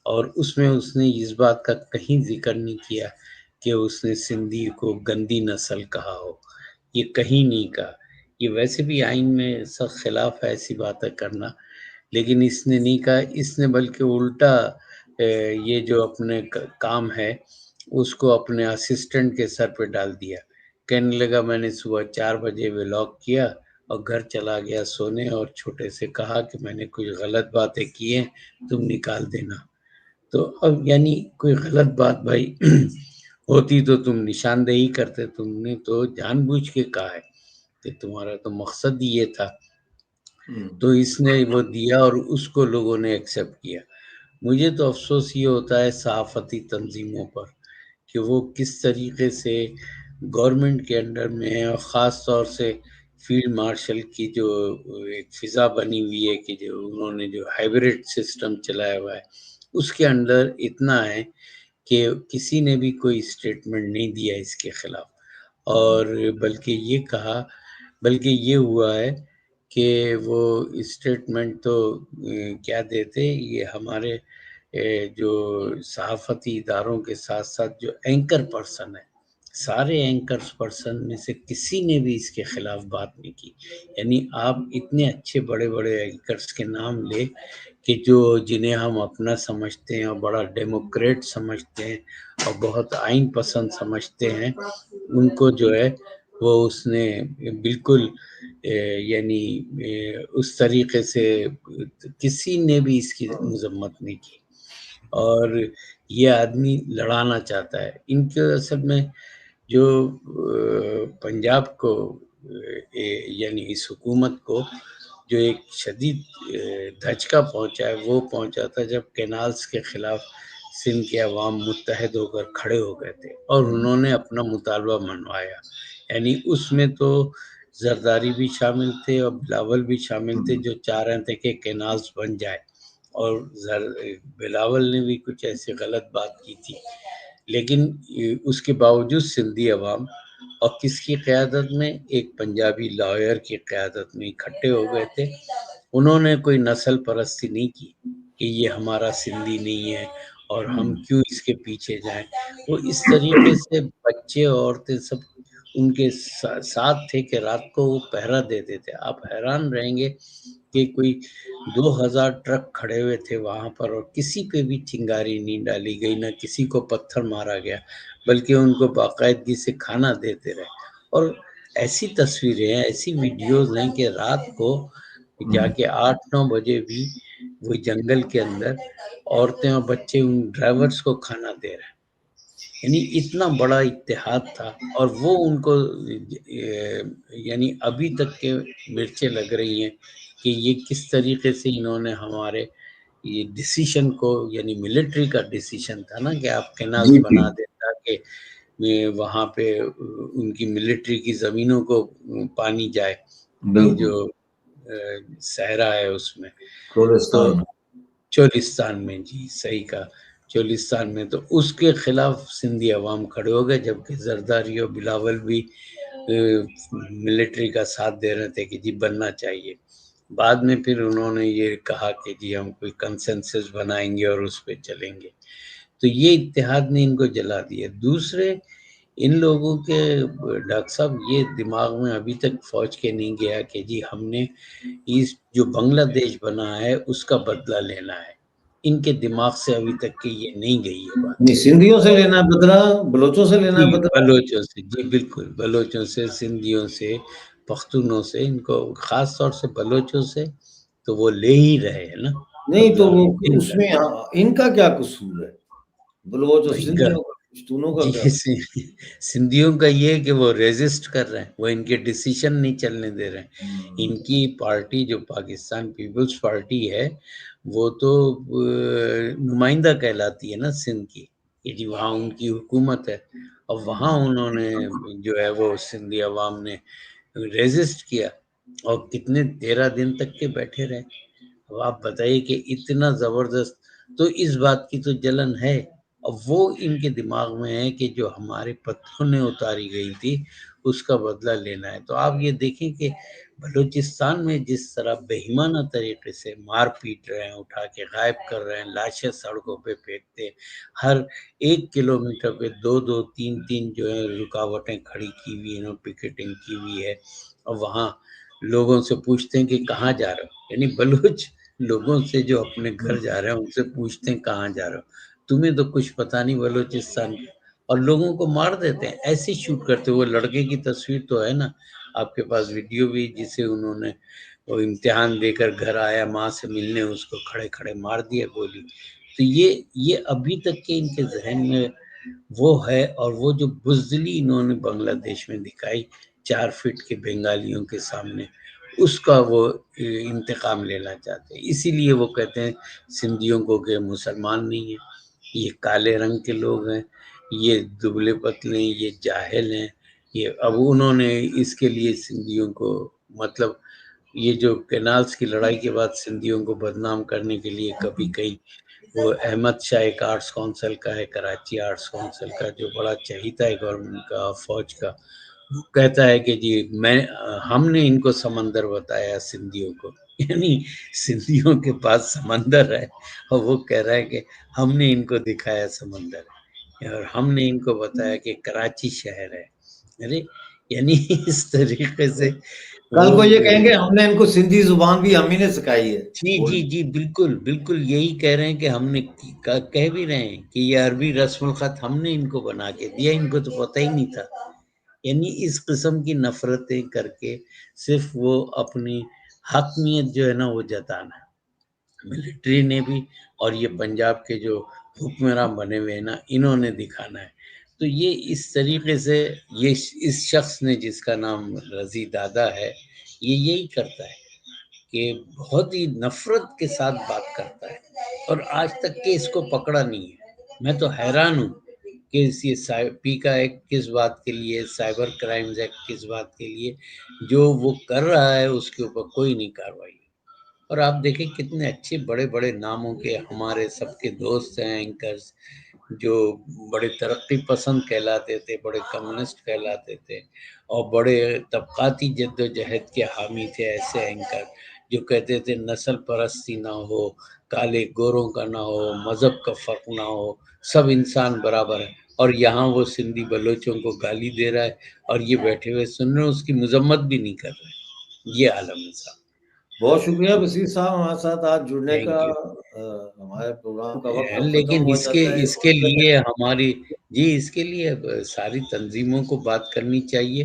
और उसमें उसने इस बात का कहीं ज़िक्र नहीं किया कि उसने सिंधी को गंदी नस्ल कहा हो, ये कहीं नहीं कहा। ये वैसे भी आइन में सख्त खिलाफ है ऐसी बातें करना, लेकिन इसने नहीं कहा, इसने बल्कि उल्टा ये जो अपने काम है उसको अपने असिस्टेंट के सर पे डाल दिया। कहने लगा मैंने सुबह 4 बजे व्लॉग किया और घर चला गया सोने और छोटे से कहा कि मैंने कुछ गलत बातें की हैं, तुम निकाल देना। तो अब यानी कोई गलत बात भाई होती तो तुम निशानदेही करते, तुमने तो जानबूझ के कहा है कि तुम्हारा तो मकसद ही ये था। तो इसने वो दिया और उसको लोगों ने एक्सेप्ट किया। मुझे तो अफ़सोस ये होता है सहाफ़ती तंज़ीमों पर कि वो किस तरीके से गवर्नमेंट के अंडर में है और ख़ास तौर से फ़ील्ड मार्शल की जो एक फ़िज़ा बनी हुई है कि जो उन्होंने जो हाइब्रिड सिस्टम चलाया हुआ है, उसके अंदर इतना है कि किसी ने भी कोई स्टेटमेंट नहीं दिया इसके खिलाफ और बल्कि ये हुआ है कि वो स्टेटमेंट तो क्या देते ये हमारे जो सहाफ़ती इदारों के साथ-साथ जो एंकर पर्सन है, सारे एंकर पर्सन में से किसी ने भी इसके खिलाफ बात नहीं की। यानी आप इतने अच्छे बड़े-बड़े एंकर्स के नाम लें कि जिन्हें हम अपना समझते हैं और बड़ा डेमोक्रेट समझते हैं और बहुत आइन पसंद समझते हैं, उनको जो है वो उसने बिल्कुल यानी उस तरीके से किसी ने भी इसकी मज़म्मत नहीं की और ये आदमी लड़ाना चाहता है। इनके असल में जो पंजाब को यानी इस हुकूमत को जो एक शदीद धचका पहुँचा है, वो पहुँचा था जब कैनाल्स के खिलाफ सिंध के अवाम मुत्तहद होकर खड़े हो गए थे और उन्होंने अपना मुतालबा मनवाया। यानी उसमें तो जरदारी भी शामिल थे और बिलावल भी शामिल थे जो चाह रहे थे कि कैनाल्स बन जाए और बिलावल ने भी कुछ ऐसी गलत बात की थी। लेकिन उसके बावजूद सिंधी अवाम और किसकी क़यादत में एक पंजाबी लॉयर की क़यादत में इकट्ठे हो गए थे। उन्होंने कोई नस्ल परस्ती नहीं की कि ये हमारा सिंधी नहीं है और हम क्यों इसके पीछे जाएं। वो इस तरीके से बच्चे औरतें सब उनके साथ थे कि रात को वो पहरा देते थे। आप हैरान रहेंगे कि कोई 2000 ट्रक खड़े हुए थे वहाँ पर और किसी पे भी चिंगारी नहीं डाली गई, ना किसी को पत्थर मारा गया, बल्कि उनको बाकायदगी से खाना देते रहे। और ऐसी तस्वीरें हैं, ऐसी वीडियोज़ हैं कि रात को जाके 8-9 बजे भी वो जंगल के अंदर औरतें और बच्चे उन ड्राइवर्स को खाना दे रहे हैं। यानी इतना बड़ा इत्तेहाद था और वो उनको यानी अभी तक के मिर्चें लग रही हैं कि ये किस तरीके से इन्होंने हमारे ये डिसीजन को यानी मिलिट्री का डिसीजन था ना कि आप कैनाल्स बना दें ताकि वहाँ पे उनकी मिलिट्री की ज़मीनों को पानी जाए, ये जो सहरा है उसमें तो चोलिस्तान में जी सही कहा, चोलिस्तान में तो उसके खिलाफ सिंधी अवाम खड़े हो गए जबकि जरदारी और बिलावल भी मिलिट्री का साथ दे रहे थे कि जी बनना चाहिए। बाद में फिर उन्होंने ये कहा कि जी हम कोई कंसेंसस बनाएंगे और उस पे चलेंगे। तो ये इत्तेहाद ने इनको जला दिया। दूसरे इन लोगों के डॉक्टर साहब ये दिमाग में अभी तक फौज के नहीं गया कि जी हमने इस जो बांग्लादेश बना है उसका बदला लेना है। इनके दिमाग से अभी तक के ये नहीं गई है बात। नहीं, सिंधियों से लेना है बदला, बलोचों से लेना है जी, बदला। बलोचों से, जी बिल्कुल, बलोचों से, सिंधियों से, पख्तूनों से, इनको खास तौर से बलोचों से तो वो ले ही रहे हैं ना नहीं तो बदला वो दिन उसमें रात। इनका क्या कसूर है? बलोच और इनका सिंधियों का, पश्तूनों का क्या? जी सिंधियों का ये है कि वो रेजिस्ट कर रहे हैं, वो इनके डिसीजन नहीं चलने दे रहे हैं। इनकी पार्टी जो पाकिस्तान पीपल्स पार्टी है वो तो नुमाइंदा कहलाती है ना सिंध की, कि जी वहाँ उनकी हुकूमत है। और वहाँ उन्होंने जो है वो सिंधी अवाम ने रेजिस्ट किया और कितने 13 दिन तक के बैठे रहे। अब आप बताइए कि इतना जबरदस्त, तो इस बात की तो जलन है। अब वो इनके दिमाग में है कि जो हमारे पत्थरों ने उतारी गई थी उसका बदला लेना है। तो आप ये देखें कि बलूचिस्तान में जिस तरह बेईमाना तरीके से मार पीट रहे हैं, उठा के गायब कर रहे हैं, लाशें सड़कों पे फेंकते हैं, हर 1 किलोमीटर पे 2-2, 3-3 जो है रुकावटें खड़ी की हुई है, पिकेटिंग की हुई है। और वहाँ लोगों से पूछते हैं कि कहाँ जा रहे हो, यानी बलूच लोगों से जो अपने घर जा रहे हैं उनसे पूछते हैं कहाँ जा रहे हो, तुम्हें तो कुछ पता नहीं बलूचिस्तान का, और लोगों को मार देते हैं, ऐसे शूट करते। वो लड़के की तस्वीर तो है ना आपके पास, वीडियो भी, जिसे उन्होंने वो इम्तिहान देकर घर आया माँ से मिलने, उसको खड़े खड़े मार दिया गोली। तो ये अभी तक के इनके जहन में वो है। और वो जो बुजदिली इन्होंने बांग्लादेश में दिखाई 4 फीट के बंगालियों के सामने, उसका वो इंतकाम लेना चाहते हैं। इसीलिए वो कहते हैं सिंधियों को कि मुसलमान नहीं है, ये काले रंग के लोग हैं, ये दुबले पतले हैं, ये जाहिल हैं। ये अब उन्होंने इसके लिए सिंधियों को, मतलब ये जो कैनाल्स की लड़ाई के बाद सिंधियों को बदनाम करने के लिए कभी कहीं, वो अहमद शाह एक आर्ट्स काउंसिल का है, कराची आर्ट्स काउंसिल का, जो बड़ा चहीता है गवर्नमेंट का, फौज का, वो कहता है कि जी हमने इनको समंदर बताया सिंधियों को, यानी सिंधियों के पास समंदर है और वो कह रहा है कि हमने इनको दिखाया समंदर है और हमने इनको बताया कि कराची शहर है। अरे यानी इस तरीके से कल वो को ये कहेंगे हमने इनको सिंधी जुबान भी हम ही ने सिखाई है। जी जी जी बिल्कुल बिल्कुल यही कह रहे हैं कि हमने कह भी रहे हैं कि ये अरबी रस्म खत हमने इनको बना के दिया, इनको तो पता ही नहीं था। यानी इस किस्म की नफरतें करके सिर्फ वो अपनी हकमियत जो है ना वो जताना है, मिलिट्री ने भी और ये पंजाब के जो हुक्मरान बने हुए हैं ना, इन्होंने दिखाना है। तो ये इस तरीके से ये इस शख्स ने, जिसका नाम रजी दादा है, ये यही करता है कि बहुत ही नफरत के साथ बात करता है और आज तक के इसको पकड़ा नहीं है। मैं तो हैरान हूँ कि ये पीका एक्ट किस बात के लिए, साइबर क्राइम्स एक्ट किस बात के लिए, जो वो कर रहा है उसके ऊपर कोई नहीं कार्रवाई। और आप देखें कितने अच्छे बड़े बड़े नामों के हमारे सबके दोस्त हैं एंकर्स, जो बड़े तरक्की पसंद कहलाते थे, बड़े कम्युनिस्ट कहलाते थे और बड़े तबकाती जद्दोजहद के हामी थे। ऐसे एंकर जो कहते थे नस्ल परस्ती ना हो, काले गोरों का ना हो, मजहब का फर्क ना हो, सब इंसान बराबर है। और यहाँ वो सिंधी बलोचों को गाली दे रहा है और ये बैठे हुए सुन रहे हैं, उसकी मजम्मत भी नहीं कर रहे। ये आलम है साहब। बहुत शुक्रिया बशीर साहब हमारे साथ आज जुड़ने का। Thank you. हमारे प्रोग्राम का वक्त अब खत्म लेकिन हो इसके जाता है। इसके लिए हमारी, जी इसके लिए सारी तंजीमों को बात करनी चाहिए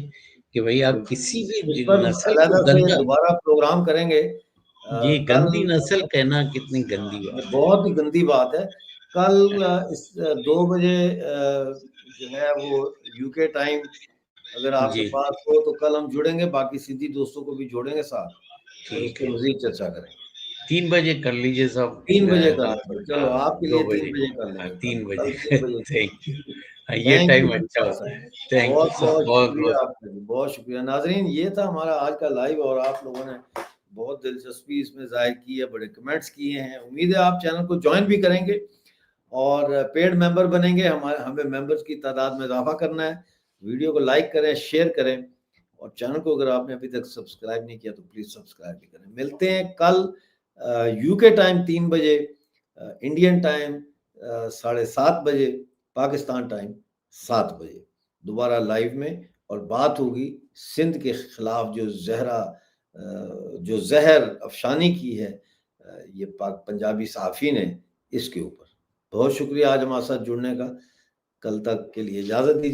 कि भाई आप किसी इस भी पर नस्ल को अलहदा से गंदा, दोबारा प्रोग्राम करेंगे। जी कल गंदी नस्ल कहना कितनी गंदी बात है। बहुत ही गंदी बात है। कल इस 2 बजे जो है वो यूके टाइम अगर आपके जी पास हो तो कल हम जुड़ेंगे, बाकी सिंधी दोस्तों को भी जोड़ेंगे साथ और इस ठीक पे है, मजीद चर्चा करेंगे। 3 बजे कर लीजिए सब, 3 बजे कर रात लेंगे, में, चलो हाँ आपके लिए 3 2 बजे, बजे कर हाँ लेंगे, कल 3 बजे। कल 3 बजे। Thank you. हाँ ये थैंक यू टाइम अच्छा बशीर होता साहब, है। थैंक यू बहुत सर, बहुत बहुत शुक्रिया बहुत। आपका जी, बहुत शुक्रिया। नाजरीन ये था हमारा आज का लाइव और आप लोगों ने बहुत दिलचस्पी इसमें जाहिर की है, बड़े कमेंट्स किए हैं। उम्मीद है आप चैनल को ज्वाइन भी करेंगे और पेड मेंबर बनेंगे। हमें मेंबर्स की तादाद में इजाफा करना है। वीडियो को लाइक करें, शेयर करें और चैनल को अगर आपने अभी तक सब्सक्राइब नहीं किया तो प्लीज सब्सक्राइब भी करें। मिलते हैं कल यूके टाइम 3 बजे, इंडियन टाइम 7:30 बजे, पाकिस्तान टाइम 7 बजे दोबारा लाइव में, और बात होगी सिंध के खिलाफ जो जहर अफशानी की है ये पंजाबी सहाफ़ी ने, इसके ऊपर। बहुत शुक्रिया आज हमारे साथ जुड़ने का। कल तक के लिए इजाजत दीजिए।